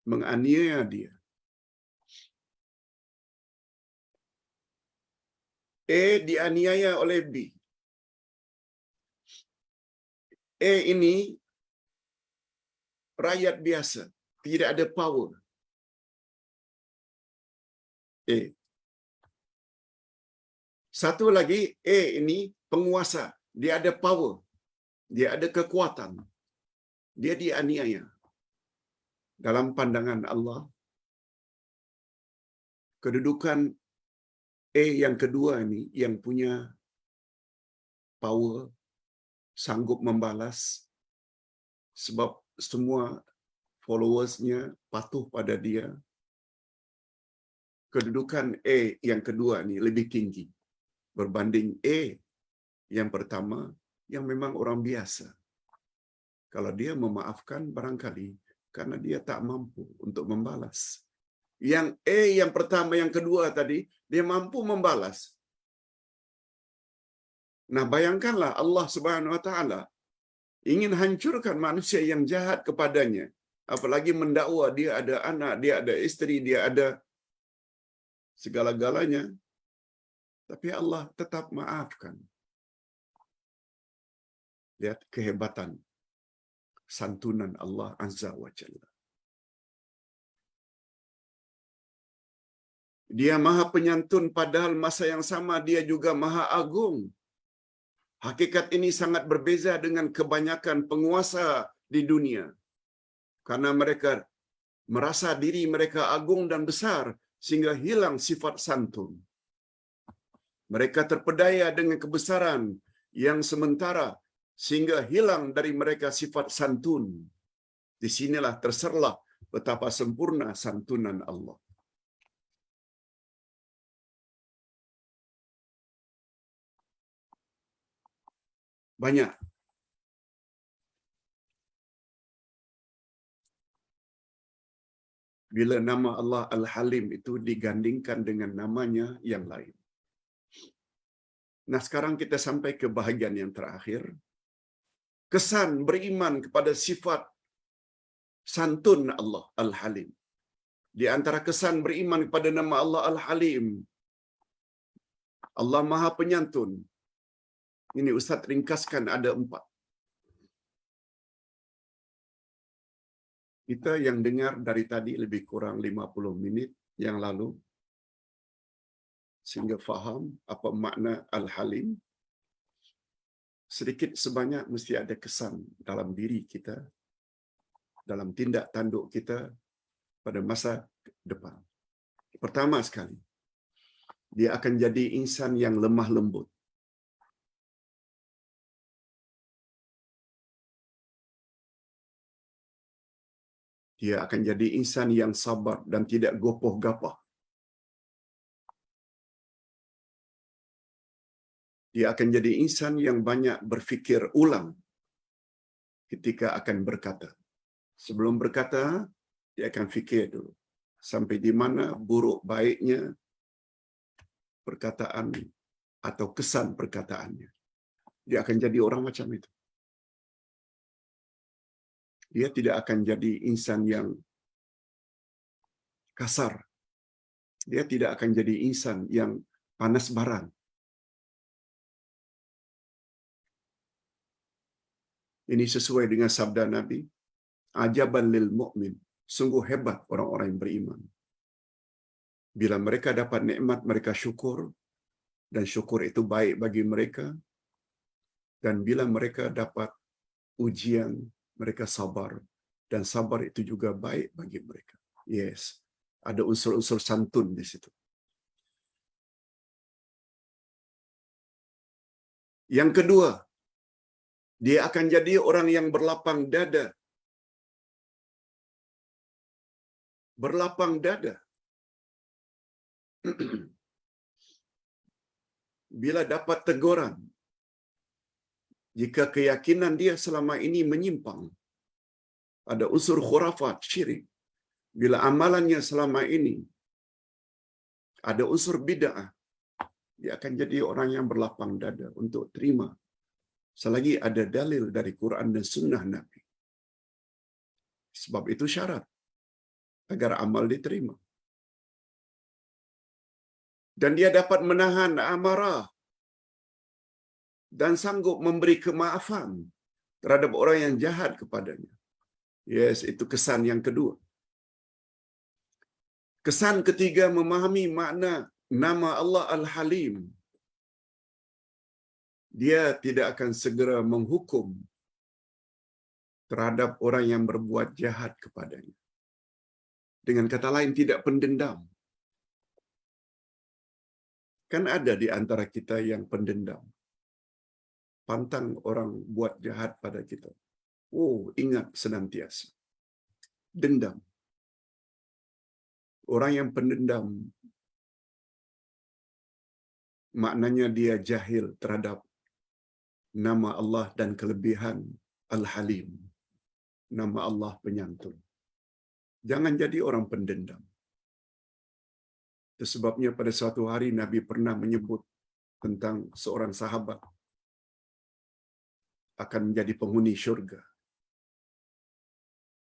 menganiaya dia, A dianiaya oleh B. A ini rakyat biasa, tidak ada power. A. Satu lagi, A ini penguasa, dia ada power, dia ada kekuatan. Dia dianiaya. Dalam pandangan Allah, kedudukan A yang kedua ini yang punya power, sanggup membalas sebab semua followersnya patuh pada dia. Kedudukan A yang kedua ini lebih tinggi berbanding A yang pertama yang memang orang biasa. Kalau dia memaafkan barangkali karena dia tak mampu untuk membalas. Yang A yang pertama, yang kedua tadi, dia mampu membalas. Nah, bayangkanlah Allah Subhanahu wa taala ingin hancurkan manusia yang jahat kepadanya, apalagi mendakwa dia ada anak, dia ada isteri, dia ada segala-galanya. Tapi Allah tetap maafkan. Lihat kehebatan santunan Allah Azza wa Jalla. Dia maha penyantun, padahal masa yang sama dia juga maha agung. Hakikat ini sangat berbeza dengan kebanyakan penguasa di dunia. Karena mereka merasa diri mereka agung dan besar, sehingga hilang sifat santun. Mereka terpedaya dengan kebesaran yang sementara, sehingga hilang dari mereka sifat santun. Di sinilah terserlah betapa sempurna santunan Allah. Banyak bila nama Allah Al-Halim itu digandingkan dengan namanya yang lain. Nah, sekarang kita sampai ke bahagian yang terakhir. Kesan beriman kepada sifat santun Allah Al-Halim. Di antara kesan beriman kepada nama Allah Al-Halim, Allah Maha Penyantun. Ini Ustaz ringkaskan ada 4. Kita yang dengar dari tadi lebih kurang 50 minit yang lalu, sehingga faham apa makna Al-Halim. Sedikit sebanyak mesti ada kesan dalam diri kita, dalam tindak tanduk kita pada masa depan. Pertama sekali, dia akan jadi insan yang lemah lembut. Dia akan jadi insan yang sabar dan tidak gopoh gapah. Dia akan jadi insan yang banyak berfikir ulang ketika akan berkata. Sebelum berkata, dia akan fikir dulu. Sampai di mana buruk baiknya perkataan atau kesan perkataannya. Dia akan jadi orang macam itu. Dia tidak akan jadi insan yang kasar. Dia tidak akan jadi insan yang panas baran. Ini sesuai dengan sabda Nabi, ajaban lil mu'min. Sungguh hebat orang-orang yang beriman. Bila mereka dapat nikmat, mereka syukur, dan syukur itu baik bagi mereka. Dan bila mereka dapat ujian, mereka sabar, dan sabar itu juga baik bagi mereka. Yes, ada unsur-unsur santun di situ. Yang kedua, dia akan jadi orang yang berlapang dada. Berlapang dada. Bila dapat teguran, jika keyakinan dia selama ini menyimpang, ada unsur khurafat, syirik, bila amalannya selama ini ada unsur bid'ah, dia akan jadi orang yang berlapang dada untuk terima selagi ada dalil dari Quran dan sunnah Nabi. Sebab itu syarat agar amal diterima. Dan dia dapat menahan amarah dan sanggup memberi kemaafan terhadap orang yang jahat kepadanya. Yes, itu kesan yang kedua. Kesan ketiga, memahami makna nama Allah Al-Halim. Dia tidak akan segera menghukum terhadap orang yang berbuat jahat kepadanya. Dengan kata lain, tidak pendendam. Kan ada di antara kita yang pendendam. Pantang orang buat jahat pada kita. Oh, ingat senantiasa. Dendam. Orang yang pendendam, maknanya dia jahil terhadap nama Allah dan kelebihan Al-Halim. Nama Allah penyantun. Jangan jadi orang pendendam. Itu sebabnya pada suatu hari Nabi pernah menyebut tentang seorang sahabat akan menjadi penghuni syurga.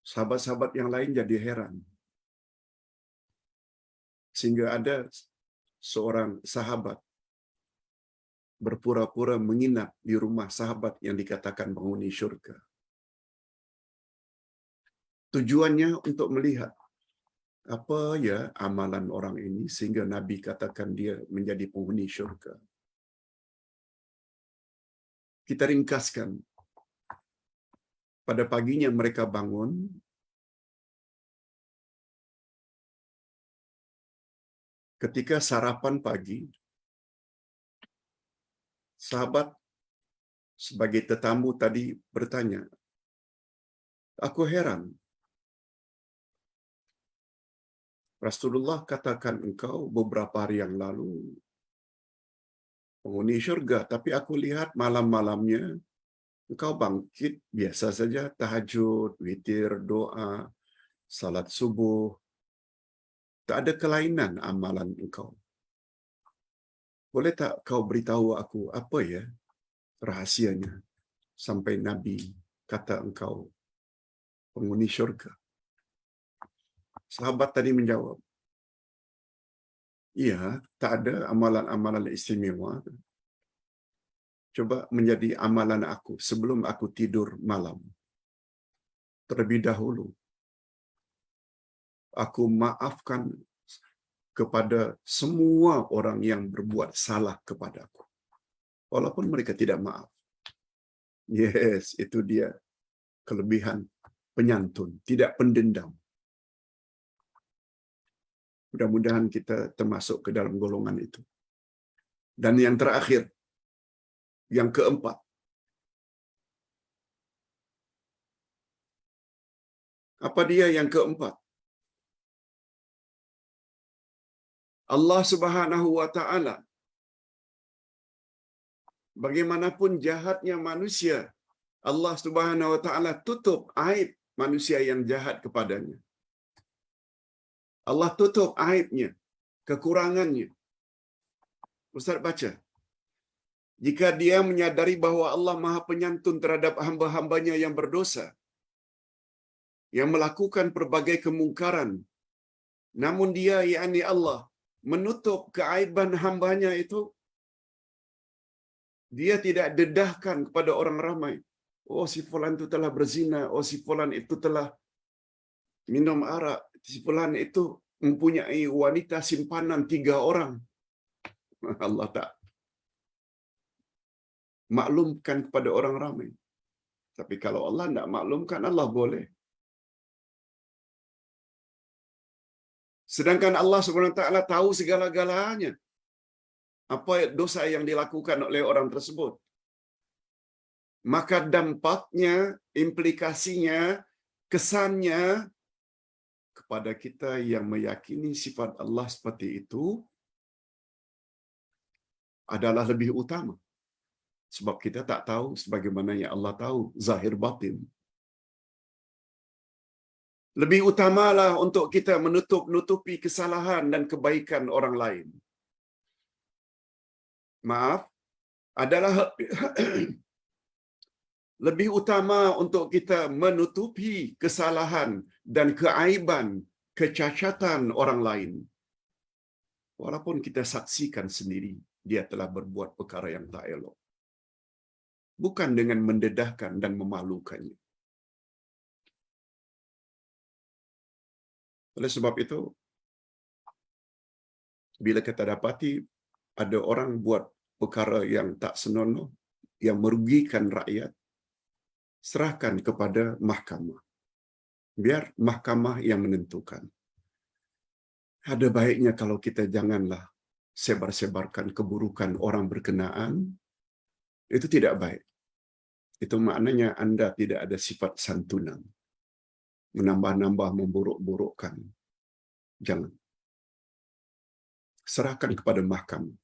Sahabat-sahabat yang lain jadi heran. Sehingga ada seorang sahabat berpura-pura menginap di rumah sahabat yang dikatakan penghuni syurga. Tujuannya untuk melihat apa ya amalan orang ini sehingga Nabi katakan dia menjadi penghuni syurga. Kita ringkaskan. Pada paginya mereka bangun, ketika sarapan pagi, sahabat sebagai tetamu tadi bertanya, aku heran, Rasulullah katakan engkau beberapa hari yang lalu penghuni syurga, tapi aku lihat malam-malamnya engkau bangkit biasa saja, tahajud, witir, doa, salat subuh. Tak ada kelainan amalan engkau. Boleh tak kau beritahu aku apa ya rahasianya sampai Nabi kata engkau penghuni syurga? Sahabat tadi menjawab, iya, tak ada amalan-amalan istimewa. Coba menjadi amalan aku sebelum aku tidur malam. Terlebih dahulu, aku maafkan kepada semua orang yang berbuat salah kepadaku. Walaupun mereka tidak maaf. Yes, itu dia kelebihan penyantun, tidak pendendam. Mudah-mudahan kita termasuk ke dalam golongan itu. Dan yang terakhir, yang keempat, apa dia yang keempat? Allah Subhanahu wa taala, bagaimanapun jahatnya manusia, Allah Subhanahu wa taala tutup aib manusia yang jahat kepadanya. Allah tutup aibnya, kekurangannya. Ustaz baca. Jika dia menyadari bahawa Allah Maha Penyantun terhadap hamba-hambanya yang berdosa, yang melakukan pelbagai kemungkaran, namun dia, yakni Allah, menutup keaiban hambanya itu, dia tidak dedahkan kepada orang ramai. Oh, si fulan itu telah berzina. Oh, si fulan itu telah minum arak. Si fulan itu mempunyai wanita simpanan 3 orang. Allah tak maklumkan kepada orang ramai. Tapi kalau Allah tidak maklumkan, Allah boleh. Sedangkan Allah SWT tahu segala-galanya. Apa dosa yang dilakukan oleh orang tersebut. Maka dampaknya, implikasinya, kesannya kepada kita yang meyakini sifat Allah seperti itu adalah lebih utama. Sebab kita tak tahu sebagaimana yang Allah tahu, zahir batin. Lebih utamalah untuk kita menutupi kesalahan dan kebaikan orang lain. Maaf, adalah lebih utama untuk kita menutupi kesalahan dan keaiban, kecacatan orang lain. Walaupun kita saksikan sendiri, dia telah berbuat perkara yang tak elok. Bukan dengan mendedahkan dan memalukannya. Oleh sebab itu, bila kita dapati ada orang buat perkara yang tak senonoh, yang merugikan rakyat, serahkan kepada mahkamah. Biar mahkamah yang menentukan. Ada baiknya kalau kita janganlah sebar-sebarkan keburukan orang berkenaan. Itu tidak baik. Itu maknanya anda tidak ada sifat santunan. Menambah-nambah memburuk-burukkan. Jangan. Serahkan kepada mahkamah.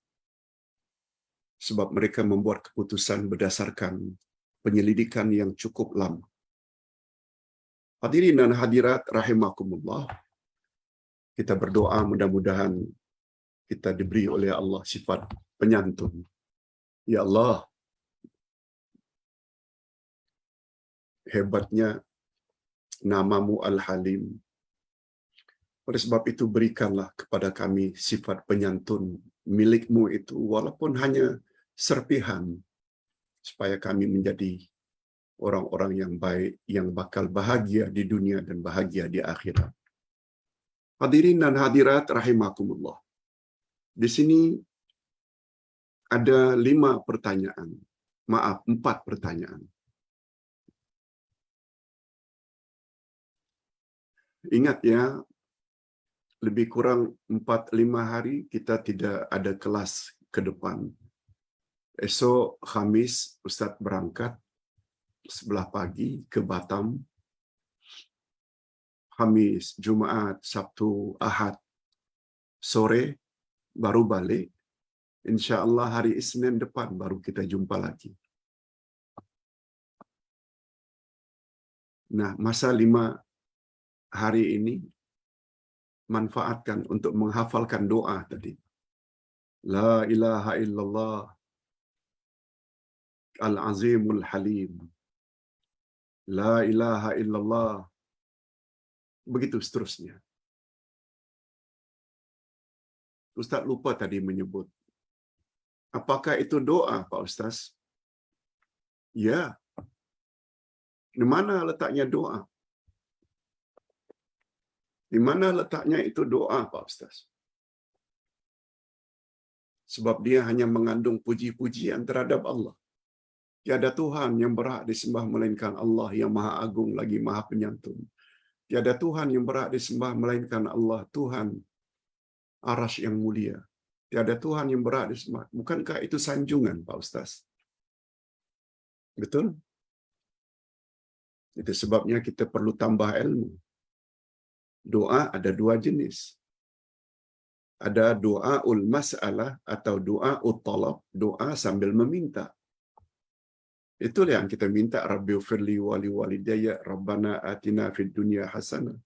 Sebab mereka membuat keputusan berdasarkan penyelidikan yang cukup lama. Hadirin dan hadirat rahimakumullah. Kita berdoa mudah-mudahan kita diberi oleh Allah sifat penyantun. Ya Allah, hebatnya namamu Al-Halim. Oleh sebab itu berikanlah kepada kami sifat penyantun milikmu itu walaupun hanya serpihan supaya kami menjadi orang-orang yang baik yang bakal bahagia di dunia dan bahagia di akhirat. Hadirin dan hadirat rahimakumullah. Di sini ada 5 pertanyaan. Maaf, 4 pertanyaan. Ingat ya, lebih kurang 4-5 hari kita tidak ada kelas ke depan. Esok Khamis Ustaz berangkat 11 pagi ke Batam. Khamis, Jumaat, Sabtu, Ahad sore baru balik. InsyaAllah hari Isnin depan baru kita jumpa lagi. Nah, masa 5 hari ini manfaatkan untuk menghafalkan doa tadi. La ilaha illallah al-azimul halim. La ilaha illallah. Begitu seterusnya. Ustaz lupa tadi menyebut. Apakah itu doa, Pak Ustaz? Ya. Di mana letaknya doa? Di mana letaknya itu doa, Pak Ustaz? Sebab dia hanya mengandung puji-pujian terhadap Allah. Tiada Tuhan yang berhak disembah melainkan Allah yang Maha Agung lagi Maha Penyantun. Tiada Tuhan yang berhak disembah melainkan Allah, Tuhan Arasy yang mulia. Tiada Tuhan yang berhak disembah. Bukankah itu sanjungan, Pak Ustaz? Betul? Itu sebabnya kita perlu tambah ilmu. Doa ada 2 jenis. Ada doaul mas'alah atau doaul talab, doa sambil meminta. Itulah yang kita minta, Rabbighfirli wa li walidayya, Rabbana atina fid dunya hasanah.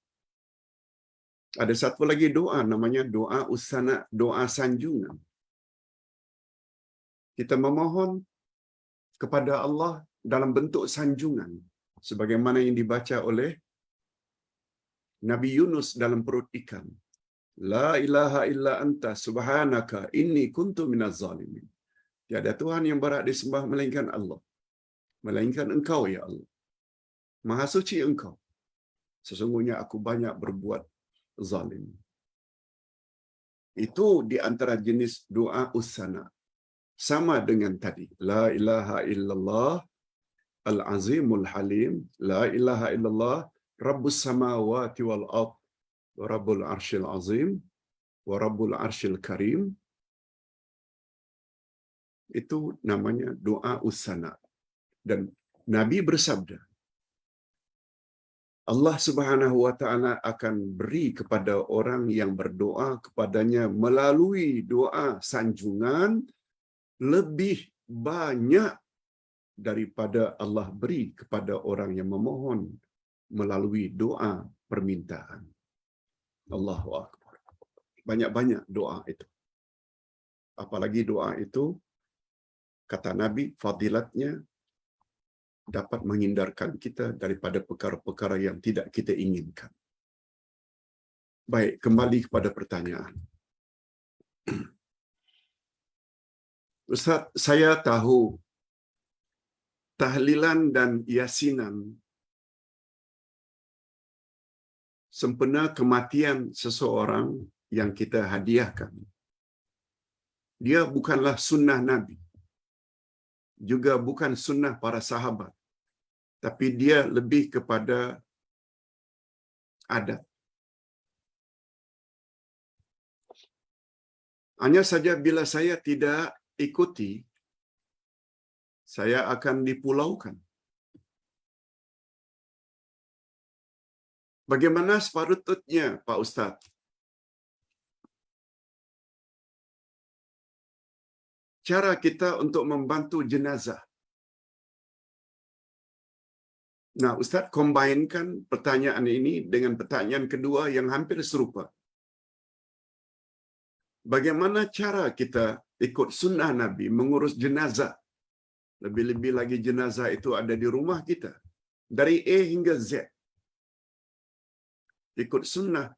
Ada satu lagi doa namanya doa usana, doa sanjungan. Kita memohon kepada Allah dalam bentuk sanjungan sebagaimana yang dibaca oleh Nabi Yunus dalam perut ikan. La ilaha illa anta subhanaka inni kuntu minaz zalimin. Tiada Tuhan yang berhak disembah melainkan Allah. Melainkan Engkau ya Allah. Maha suci Engkau. Sesungguhnya aku banyak berbuat zalim. Itu di antara jenis doa usana. Sama dengan tadi. La ilaha illallah al-azimul halim. La ilaha illallah Rabbus samawati wal ard. Wa Rabbul arsyil azim. Wa Rabbul arsyil karim. Itu namanya doa usana. Dan Nabi bersabda, Allah Subhanahu wa taala akan beri kepada orang yang berdoa kepadanya melalui doa sanjungan lebih banyak daripada Allah beri kepada orang yang memohon melalui doa permintaan. Allahu Akbar. Banyak-banyak doa itu. Apalagi doa itu, kata Nabi, fadilatnya dapat menghindarkan kita daripada perkara-perkara yang tidak kita inginkan. Baik, kembali kepada pertanyaan. Ustaz, saya tahu tahlilan dan yasinan sempena kematian seseorang yang kita hadiahkan. Dia bukanlah sunnah Nabi, juga bukan sunnah para sahabat, tapi dia lebih kepada adat. Hanya saja bila saya tidak ikuti, saya akan dipulaukan. Bagaimana sepatutnya, Pak Ustaz? Cara kita untuk membantu jenazah. Nah, Ustaz combinekan pertanyaan ini dengan pertanyaan kedua yang hampir serupa. Bagaimana cara kita ikut sunnah Nabi mengurus jenazah? Lebih-lebih lagi jenazah itu ada di rumah kita. Dari A hingga Z. Ikut sunnah.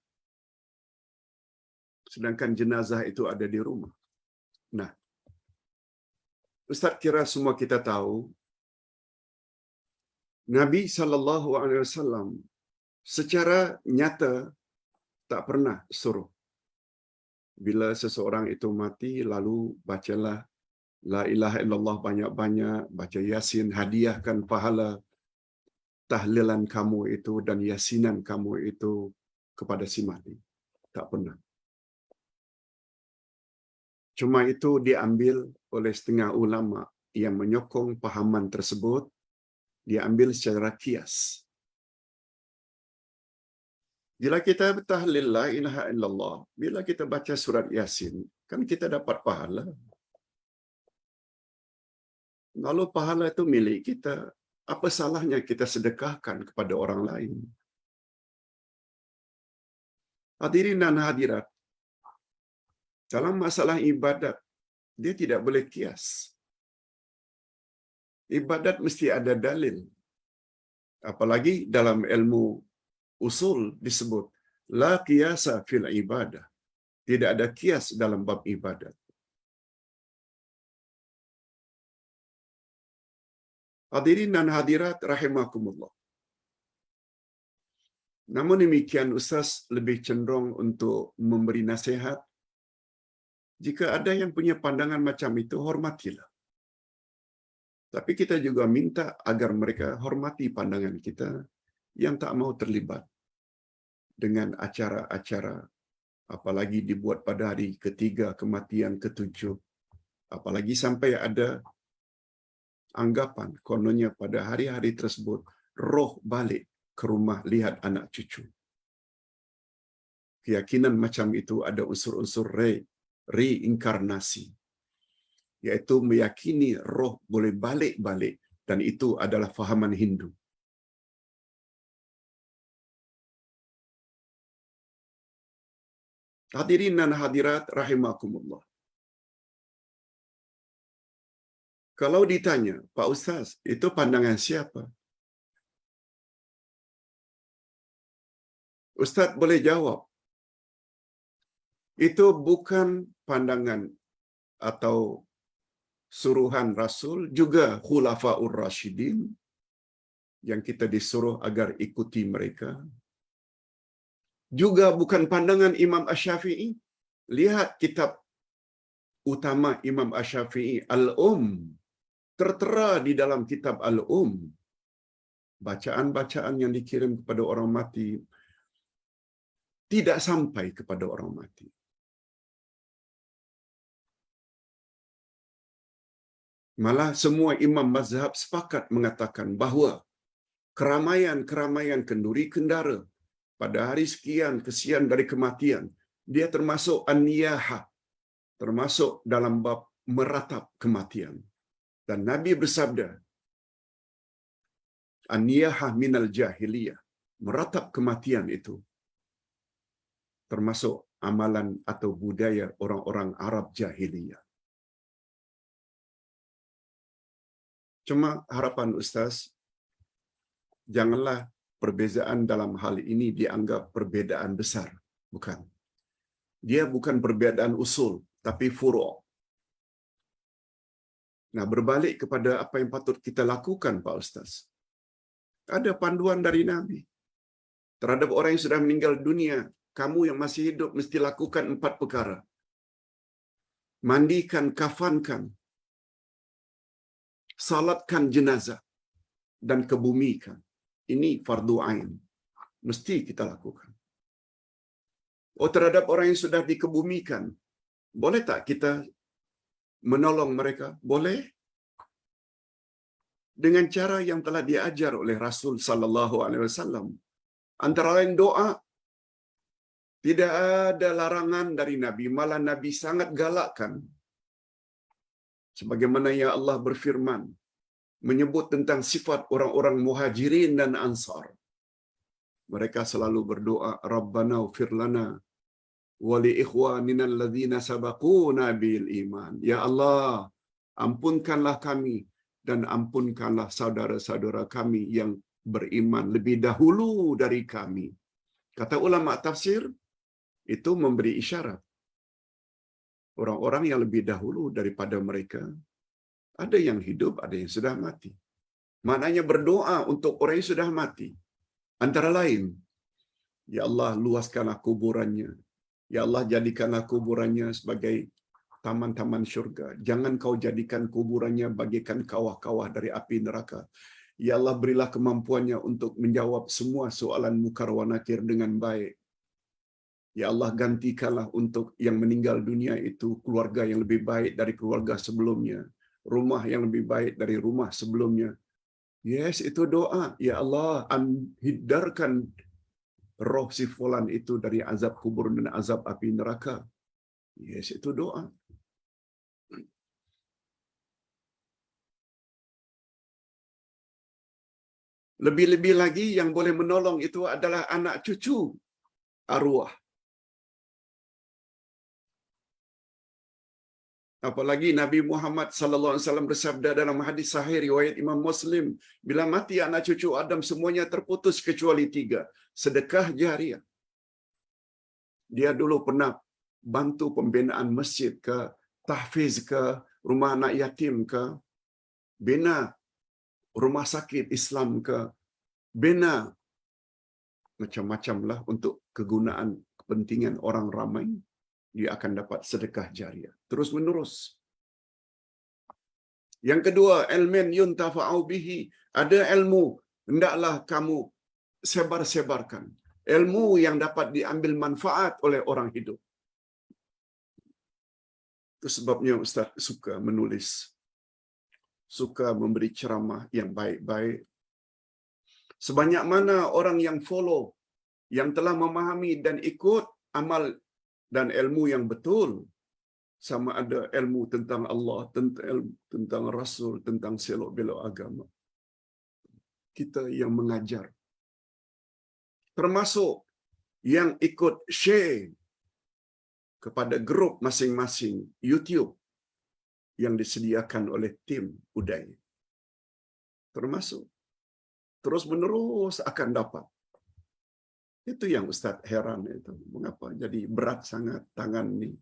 Sedangkan jenazah itu ada di rumah. Nah, Ustaz kira semua kita tahu, Nabi SAW secara nyata tak pernah suruh. Bila seseorang itu mati, lalu bacalah La ilaha illallah banyak-banyak, baca yasin, hadiahkan pahala tahlilan kamu itu dan yasinan kamu itu kepada si mati. Tak pernah. Cuma itu diambil oleh setengah ulama yang menyokong pahaman tersebut, diambil secara kias. Bila kita bertahlil la ilaha illallah, bila kita baca surat Yasin, kan kita dapat pahala. Lalu pahala itu milik kita, apa salahnya kita sedekahkan kepada orang lain? Hadirin dan hadirat, dalam masalah ibadat, dia tidak boleh kias. Ibadat mesti ada dalil. Apalagi dalam ilmu usul disebut, la qiyasa fil ibadah. Tidak ada kias dalam bab ibadat. Hadirin dan hadirat rahimakumullah. Namun demikian, Ustaz lebih cenderung untuk memberi nasihat. Jika ada yang punya pandangan macam itu, hormatilah. Tapi kita juga minta agar mereka hormati pandangan kita yang tak mau terlibat dengan acara-acara, apalagi dibuat pada hari ketiga kematian ketujuh, apalagi sampai ada anggapan kononnya pada hari-hari tersebut roh balik ke rumah lihat anak cucu. Keyakinan macam itu ada unsur-unsur reinkarnasi, iaitu meyakini roh boleh balik-balik, dan itu adalah fahaman Hindu. Hadirin dan hadirat rahimakumullah. Kalau ditanya, Pak Ustaz, itu pandangan siapa? Ustaz boleh jawab, itu bukan pandangan atau suruhan Rasul, juga Khulafaur Rasyidin yang kita disuruh agar ikuti mereka. Juga bukan pandangan Imam Asy-Syafi'i. Lihat kitab utama Imam Asy-Syafi'i, tertera di dalam kitab Al-Um. Bacaan-bacaan yang dikirim kepada orang mati tidak sampai kepada orang mati. Malah semua imam mazhab sepakat mengatakan bahawa keramaian-keramaian kenduri kendara pada hari sekian kesian dari kematian, dia termasuk an-niyahah, termasuk dalam bab meratap kematian. Dan Nabi bersabda, An-niyahah minal jahiliyah. Meratap kematian itu termasuk amalan atau budaya orang-orang Arab jahiliyah. Cuma harapan Ustaz, janganlah perbezaan dalam hal ini dianggap perbedaan besar. Bukan. Dia bukan perbedaan usul, tapi furu'. Nah, berbalik kepada apa yang patut kita lakukan, Pak Ustaz. Ada panduan dari Nabi. Terhadap orang yang sudah meninggal dunia, kamu yang masih hidup mesti lakukan 4 perkara. Mandikan, kafankan, salatkan jenazah, dan kebumikan. Ini fardu ain. Mesti kita lakukan. Oh, terhadap orang yang sudah dikebumikan, boleh tak kita menolong mereka? Boleh. Dengan cara yang telah diajar oleh Rasul sallallahu alaihi wasallam. Antara lain doa. Tidak ada larangan dari Nabi, malah Nabi sangat galakkan. Sebagaimana yang Allah berfirman menyebut tentang sifat orang-orang Muhajirin dan Ansar. Mereka selalu berdoa, Rabbana ighfir lana wa li ikhwanina alladzina sabaquna bil iman. Ya Allah, ampunkanlah kami dan ampunkanlah saudara-saudara kami yang beriman lebih dahulu dari kami. Kata ulama tafsir, itu memberi isyarat. Orang-orang yang lebih dahulu daripada mereka, ada yang hidup, ada yang sudah mati. Maknanya berdoa untuk orang yang sudah mati. Antara lain, Ya Allah, luaskanlah kuburannya. Ya Allah, jadikanlah kuburannya sebagai taman-taman syurga. Jangan kau jadikan kuburannya bagikan kawah-kawah dari api neraka. Ya Allah, berilah kemampuannya untuk menjawab semua soalan mukar wa nakir dengan baik. Ya Allah, gantikanlah untuk yang meninggal dunia itu keluarga yang lebih baik dari keluarga sebelumnya. Rumah yang lebih baik dari rumah sebelumnya. Yes, itu doa. Ya Allah, hindarkan roh si fulan itu dari azab kubur dan azab api neraka. Yes, itu doa. Lebih-lebih lagi yang boleh menolong itu adalah anak cucu arwah. Apalagi Nabi Muhammad sallallahu alaihi wasallam bersabda dalam hadis sahih riwayat Imam Muslim, bila mati anak cucu Adam semuanya terputus kecuali 3. Sedekah jariah. Dia dulu pernah bantu pembinaan masjid ke, tahfiz ke, rumah anak yatim ke, bina rumah sakit Islam ke, bina macam-macam lah untuk kegunaan kepentingan orang ramai, dia akan dapat sedekah jariah. Terus menerus. Yang kedua, ilmin yuntafa'u bihi. Ada ilmu, hendaklah kamu sebar-sebarkan. Ilmu yang dapat diambil manfaat oleh orang hidup. Itu sebabnya Ustaz suka menulis. Suka memberi ceramah yang baik-baik. Sebanyak mana orang yang follow, yang telah memahami dan ikut amal dan ilmu yang betul, sama ada ilmu tentang Allah, tentang Rasul, tentang selok belok agama. Kita yang mengajar. Termasuk yang ikut share kepada grup masing-masing YouTube yang disediakan oleh tim Uday. Termasuk. Terus menerus akan dapat. Itu yang Ustaz heran itu. Mengapa jadi berat sangat tangan ni.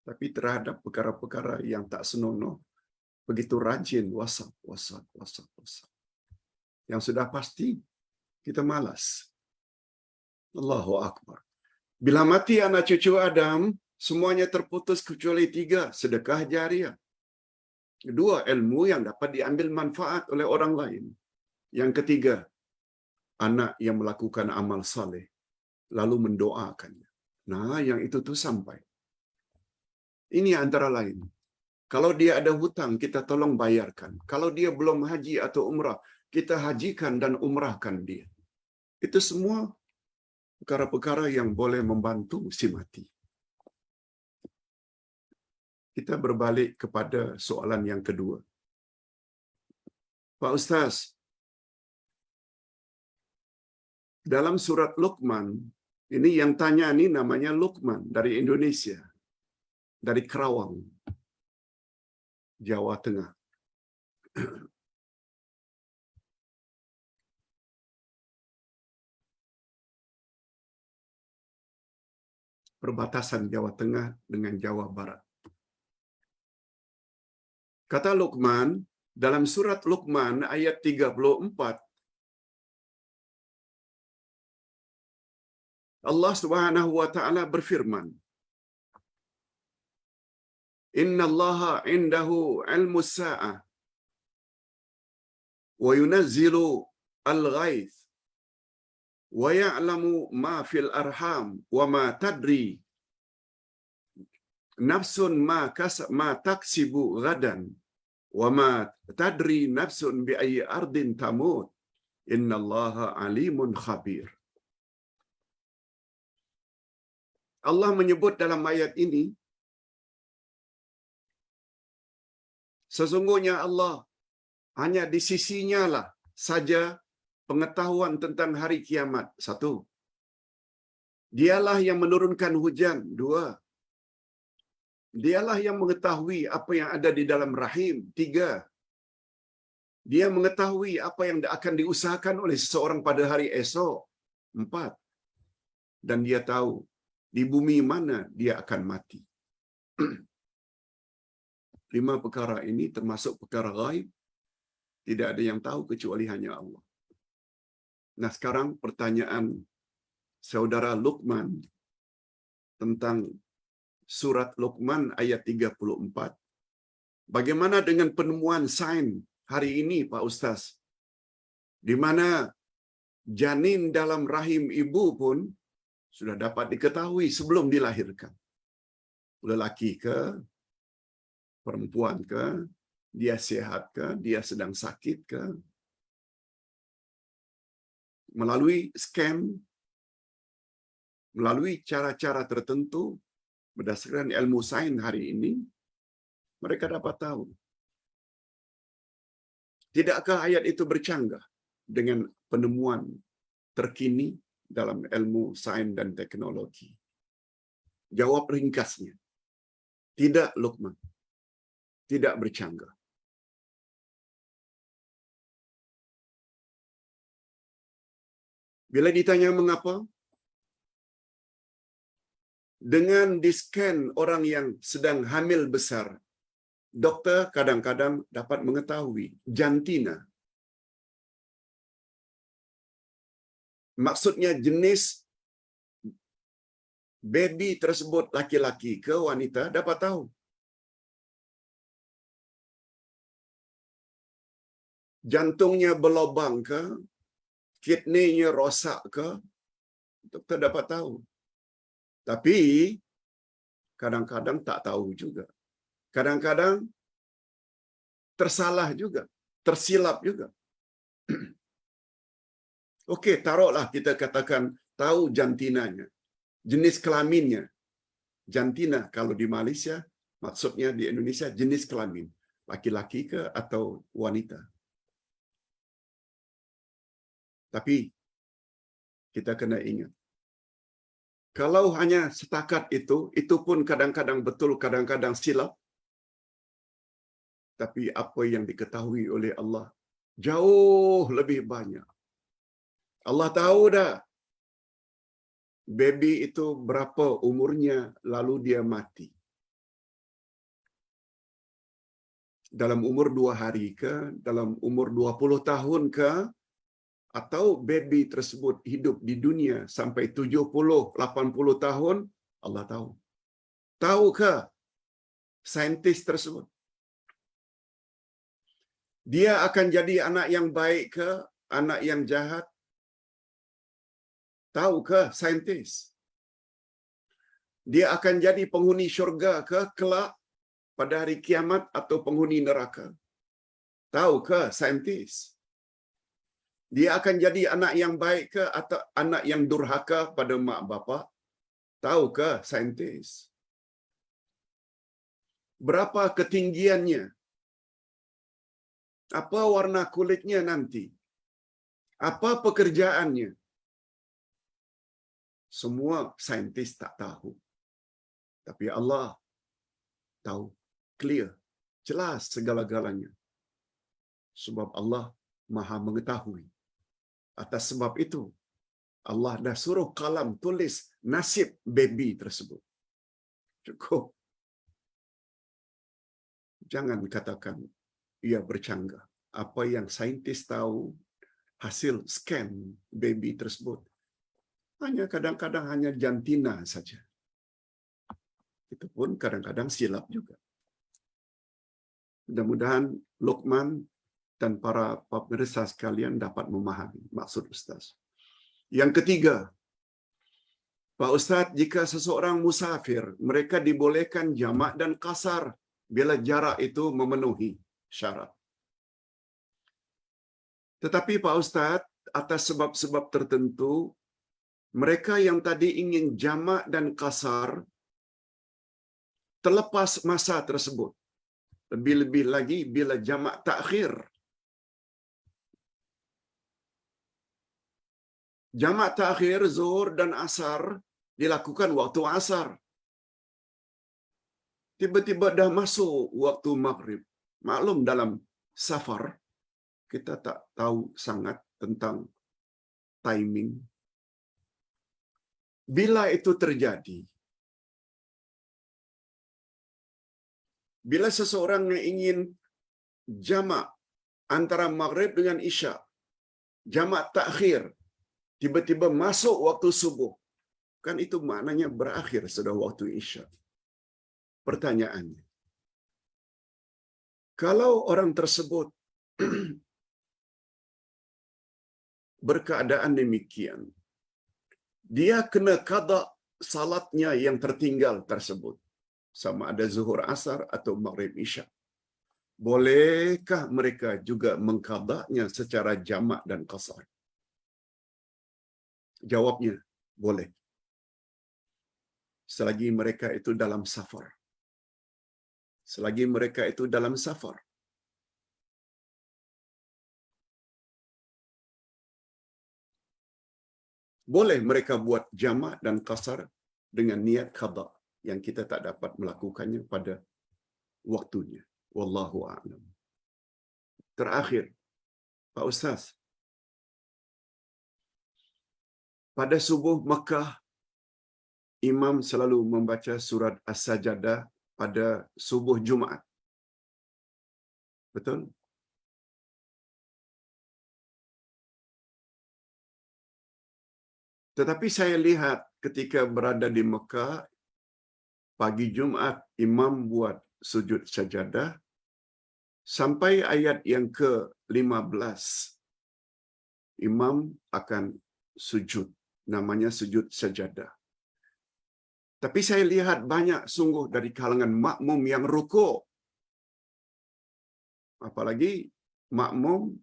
Tapi terhadap perkara-perkara yang tak senonoh, begitu rajin WhatsApp. Yang sudah pasti, kita malas. Allahu Akbar. Bila mati anak cucu Adam, semuanya terputus kecuali 3, sedekah jariah. 2, ilmu yang dapat diambil manfaat oleh orang lain. Yang ketiga, anak yang melakukan amal saleh, lalu mendoakannya. Nah, yang itu tuh sampai. Ini antara lain. Kalau dia ada hutang, kita tolong bayarkan. Kalau dia belum haji atau umrah, kita hajikan dan umrahkan dia. Itu semua perkara-perkara yang boleh membantu si mati. Kita berbalik kepada soalan yang kedua. Pak Ustaz, Dalam surat Luqman, ini yang tanya ini namanya Luqman dari Indonesia, dari Kerawang, Jawa Tengah. Perbatasan Jawa Tengah dengan Jawa Barat. Kata Luqman, dalam surat Luqman ayat 34, Allah Subhanahu wa taala berfirman, "Innallaha 'indahu 'ilmus sa'ah wa yunazzilu al-ghaits wa ya'lamu ma fil arham wa ma tadri nafsun ma taksibu ghadan wa ma tadri nafsun bi ayyi ardin tamut innallaha alimun khabir." Allah menyebut dalam ayat ini, sesungguhnya Allah hanya di sisinya lah saja pengetahuan tentang hari kiamat. Satu, dialah yang menurunkan hujan. Dua, dialah yang mengetahui apa yang ada di dalam rahim. Tiga, dia mengetahui apa yang akan diusahakan oleh seseorang pada hari esok. Empat, dan dia tahu di bumi mana dia akan mati. 5 perkara ini termasuk perkara ghaib. Tidak ada yang tahu kecuali hanya Allah. Nah, sekarang pertanyaan saudara Luqman tentang surat Luqman ayat 34. Bagaimana dengan penemuan sains hari ini, Pak Ustaz? Di mana janin dalam rahim ibu pun sudah dapat diketahui sebelum dilahirkan. Lelaki ke, perempuan ke, dia sehat ke, dia sedang sakit ke. Melalui scan, melalui cara-cara tertentu, berdasarkan ilmu sains hari ini, mereka dapat tahu. Tidakkah ayat itu bercanggah dengan penemuan terkini dalam ilmu sains dan teknologi? Jawab ringkasnya, tidak, Luqman. Tidak bercanggah. Bila ditanya mengapa, dengan diskan orang yang sedang hamil besar, doktor kadang-kadang dapat mengetahui jantina. Maksudnya jenis baby tersebut laki-laki ke wanita dapat tahu. Jantungnya berlubang ke, kidney-nya rosak ke, doktor dapat tahu. Tapi kadang-kadang tak tahu juga. Kadang-kadang tersalah juga, tersilap juga. Okey, taruhlah kita katakan tahu jantinanya, jenis kelaminnya. Jantina kalau di Malaysia, maksudnya di Indonesia jenis kelamin, laki-laki ke atau wanita. Tapi kita kena ingat, kalau hanya setakat itu pun kadang-kadang betul, kadang-kadang silap. Tapi apa yang diketahui oleh Allah jauh lebih banyak. Allah tahu dah baby itu berapa umurnya lalu dia mati. Dalam umur 2 hari ke, dalam umur 20 tahun ke, atau baby tersebut hidup di dunia sampai 70-80 tahun, Allah tahu. Tahukah saintis tersebut dia akan jadi anak yang baik ke, anak yang jahat? Tahukah saintis dia akan jadi penghuni syurga ke kelak pada hari kiamat atau penghuni neraka? Tahukah saintis dia akan jadi anak yang baik ke atau anak yang durhaka pada mak bapa? Tahukah saintis berapa ketinggiannya? Apa warna kulitnya nanti? Apa pekerjaannya? Semua saintis tak tahu. Tapi Allah tahu, clear, jelas segala-galanya. Sebab Allah Maha mengetahui. Atas sebab itu, Allah dah suruh kalam tulis nasib baby tersebut. Cukup. Jangan katakan ia bercanggah. Apa yang saintis tahu, hasil scan baby tersebut, hanya kadang-kadang hanya jantina saja. Itu pun kadang-kadang silap juga. Mudah-mudahan Luqman dan para pemirsa sekalian dapat memahami maksud Ustaz. Yang ketiga, Pak Ustaz, jika seseorang musafir, mereka dibolehkan jamak dan qasar bila jarak itu memenuhi syarat. Tetapi Pak Ustaz, atas sebab-sebab tertentu, mereka yang tadi ingin jamak dan qasar terlepas masa tersebut. Lebih-lebih lagi bila jamak takhir. Jamak takhir zuhur dan asar dilakukan waktu asar. Tiba-tiba dah masuk waktu maghrib. Maklum dalam safar, kita tak tahu sangat tentang timing. Bila itu terjadi, bila seseorang yang ingin jamak antara maghrib dengan isya, jamak takhir, tiba-tiba masuk waktu subuh, kan itu maknanya berakhir sudah waktu isya. Pertanyaannya, kalau orang tersebut berkeadaan demikian, dia kena qada salatnya yang tertinggal tersebut, sama ada zuhur asar atau maghrib isya. Bolehkah mereka juga mengqadanya secara jamak dan qasar? Jawabnya, boleh. Selagi mereka itu dalam safar. Selagi mereka itu dalam safar. Boleh mereka buat jamak dan qasar dengan niat qada yang kita tak dapat melakukannya pada waktunya. Wallahu a'lam. Terakhir, Pak Ustaz, pada subuh Makkah, imam selalu membaca surat As-Sajdah pada subuh Jumaat. Betul? Tetapi saya lihat ketika berada di Mekah, pagi Jumaat, imam buat sujud sajadah sampai ayat yang ke-15. Imam akan sujud, namanya sujud sajadah. Tapi saya lihat banyak sungguh dari kalangan makmum yang rukuk. Apalagi makmum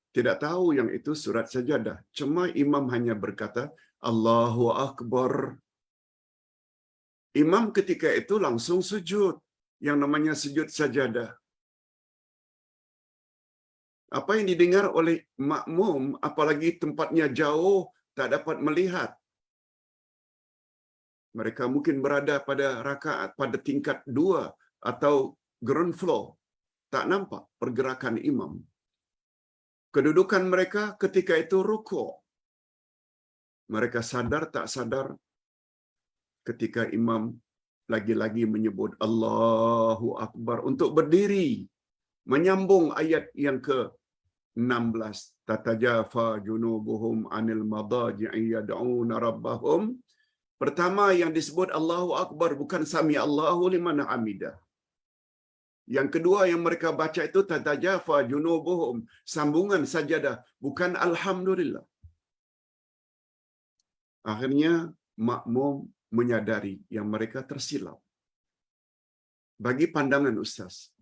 tidak tahu yang itu surat sajadah. Cuma imam hanya berkata, Allahu Akbar. Imam ketika itu langsung sujud. Yang namanya sujud sajadah. Apa yang didengar oleh makmum, apalagi tempatnya jauh, tak dapat melihat. Mereka mungkin berada pada rakaat, pada tingkat 2 atau ground floor. Tak nampak pergerakan imam. Kedudukan mereka ketika itu rukuk. Mereka sadar tak sadar ketika imam lagi-lagi menyebut Allahu Akbar untuk berdiri. Menyambung ayat yang ke-16. Tatajafa junubuhum anil madaji'i yad'una rabbahum. Pertama yang disebut Allahu Akbar, bukan Sami Allahu liman hamidah. Yang kedua yang mereka baca itu tatajafa junubuhum, sambungan sajadah, bukan Alhamdulillah. Akhirnya makmum menyadari yang mereka tersilap. Bagi pandangan Ustaz,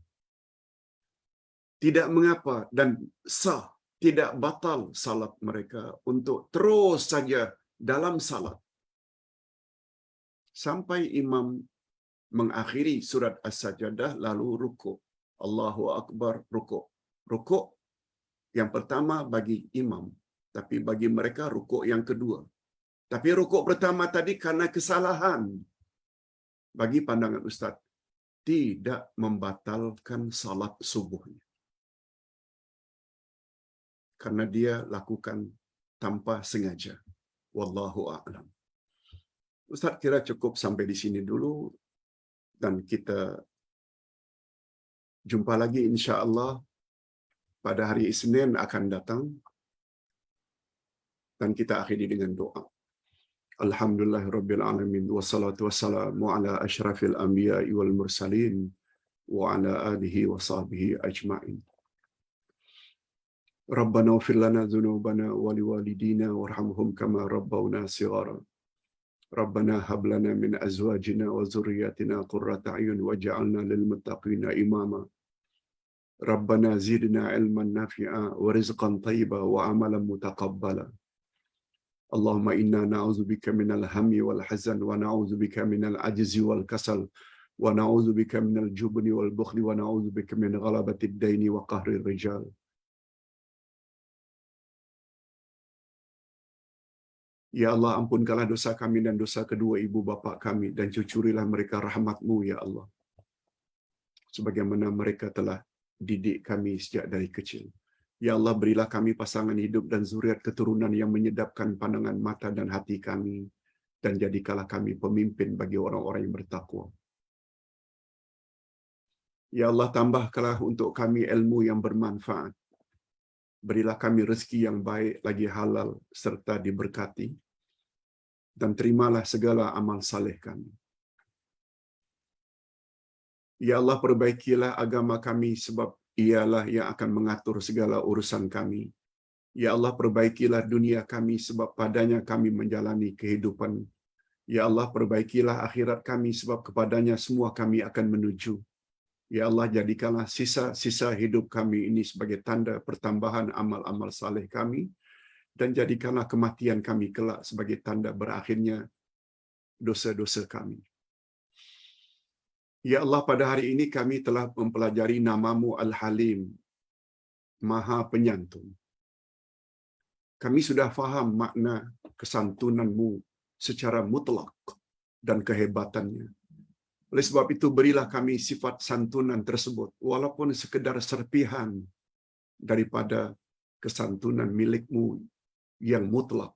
tidak mengapa dan sah, tidak batal salat mereka untuk terus saja dalam salat. Sampai imam mengakhiri surat As-Sajdah lalu rukuk. Allahu Akbar, rukuk. Rukuk yang pertama bagi imam, tapi bagi mereka rukuk yang kedua. Tapi rukuk pertama tadi karena kesalahan. Bagi pandangan Ustaz, tidak membatalkan salat subuhnya. Karena dia lakukan tanpa sengaja. Wallahu a'lam. Ustaz kira cukup sampai di sini dulu. Dan kita jumpa lagi insya-Allah pada hari Isnin akan datang. Dan kita akhiri dengan doa. Alhamdulillahirabbil alamin wassalatu wassalamu ala asyrafil anbiya'i wal mursalin wa ala alihi wa sahbihi ajma'in. Rabbana ighfir lana dzunubana wa liwalidina warhamhum kama rabbawna shighara. Rabbana hab lana min azwajina wa dhurriyyatina qurrata a'yun waj'alna lil muttaqina imama. Rabbana zidna ilman nafi'a wa rizqan thayyiban wa amalan mutaqabbala. Allahumma inna na'udzubika minal hammi wal hazan wa na'udzubika minal ajzi wal kasal wa na'udzubika minal jubni wal bukhli wa na'udzubika min ghalabatid daini wa qahrir rijal. Ya Allah, ampunkanlah dosa kami dan dosa kedua ibu bapa kami dan cucurilah mereka rahmat-Mu ya Allah. Sebagaimana mereka telah didik kami sejak dari kecil. Ya Allah, berilah kami pasangan hidup dan zuriat keturunan yang menyedapkan pandangan mata dan hati kami, dan jadikanlah kami pemimpin bagi orang-orang yang bertakwa. Ya Allah, tambahkanlah untuk kami ilmu yang bermanfaat. Berilah kami rezeki yang baik lagi halal serta diberkati, dan terimalah segala amal saleh kami. Ya Allah, perbaikilah agama kami sebab ialah yang akan mengatur segala urusan kami. Ya Allah, perbaikilah dunia kami sebab padanya kami menjalani kehidupan. Ya Allah, perbaikilah akhirat kami sebab kepadanya semua kami akan menuju. Ya Allah, jadikanlah sisa-sisa hidup kami ini sebagai tanda pertambahan amal-amal saleh kami, dan jadikanlah kematian kami kelak sebagai tanda berakhirnya dosa-dosa kami. Ya Allah, pada hari ini kami telah mempelajari nama-Mu Al-Halim, Maha Penyantun. Kami sudah faham makna kesantunan-Mu secara mutlak dan kehebatannya. Oleh sebab itu, berilah kami sifat santunan tersebut, walaupun sekedar serpihan daripada kesantunan milik-Mu yang mutlak,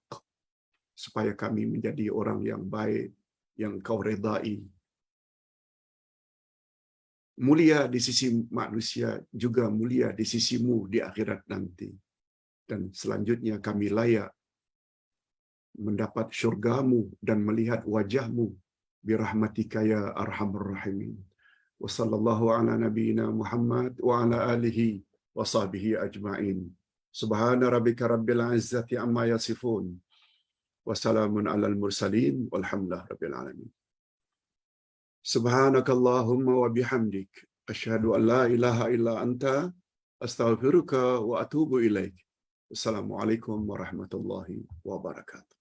supaya kami menjadi orang yang baik, yang Kau redai. Mulia di sisi manusia, juga mulia di sisi-Mu di akhirat nanti. Dan selanjutnya kami layak mendapat syurga-Mu dan melihat wajah-Mu birahmatika ya arhamar rahimin. Wa sallallahu ala nabiyyina Muhammad wa ala alihi wa sahbihi ajma'in. Subhana rabbika rabbil izzati amma yasifun. Wa salamun alal mursalin walhamdulillahi rabbil alamin. Subhanakallahumma wa bihamdik asyhadu an la ilaha illa anta astaghfiruka wa atubu ilaik. Assalamualaikum warahmatullahi wabarakatuh.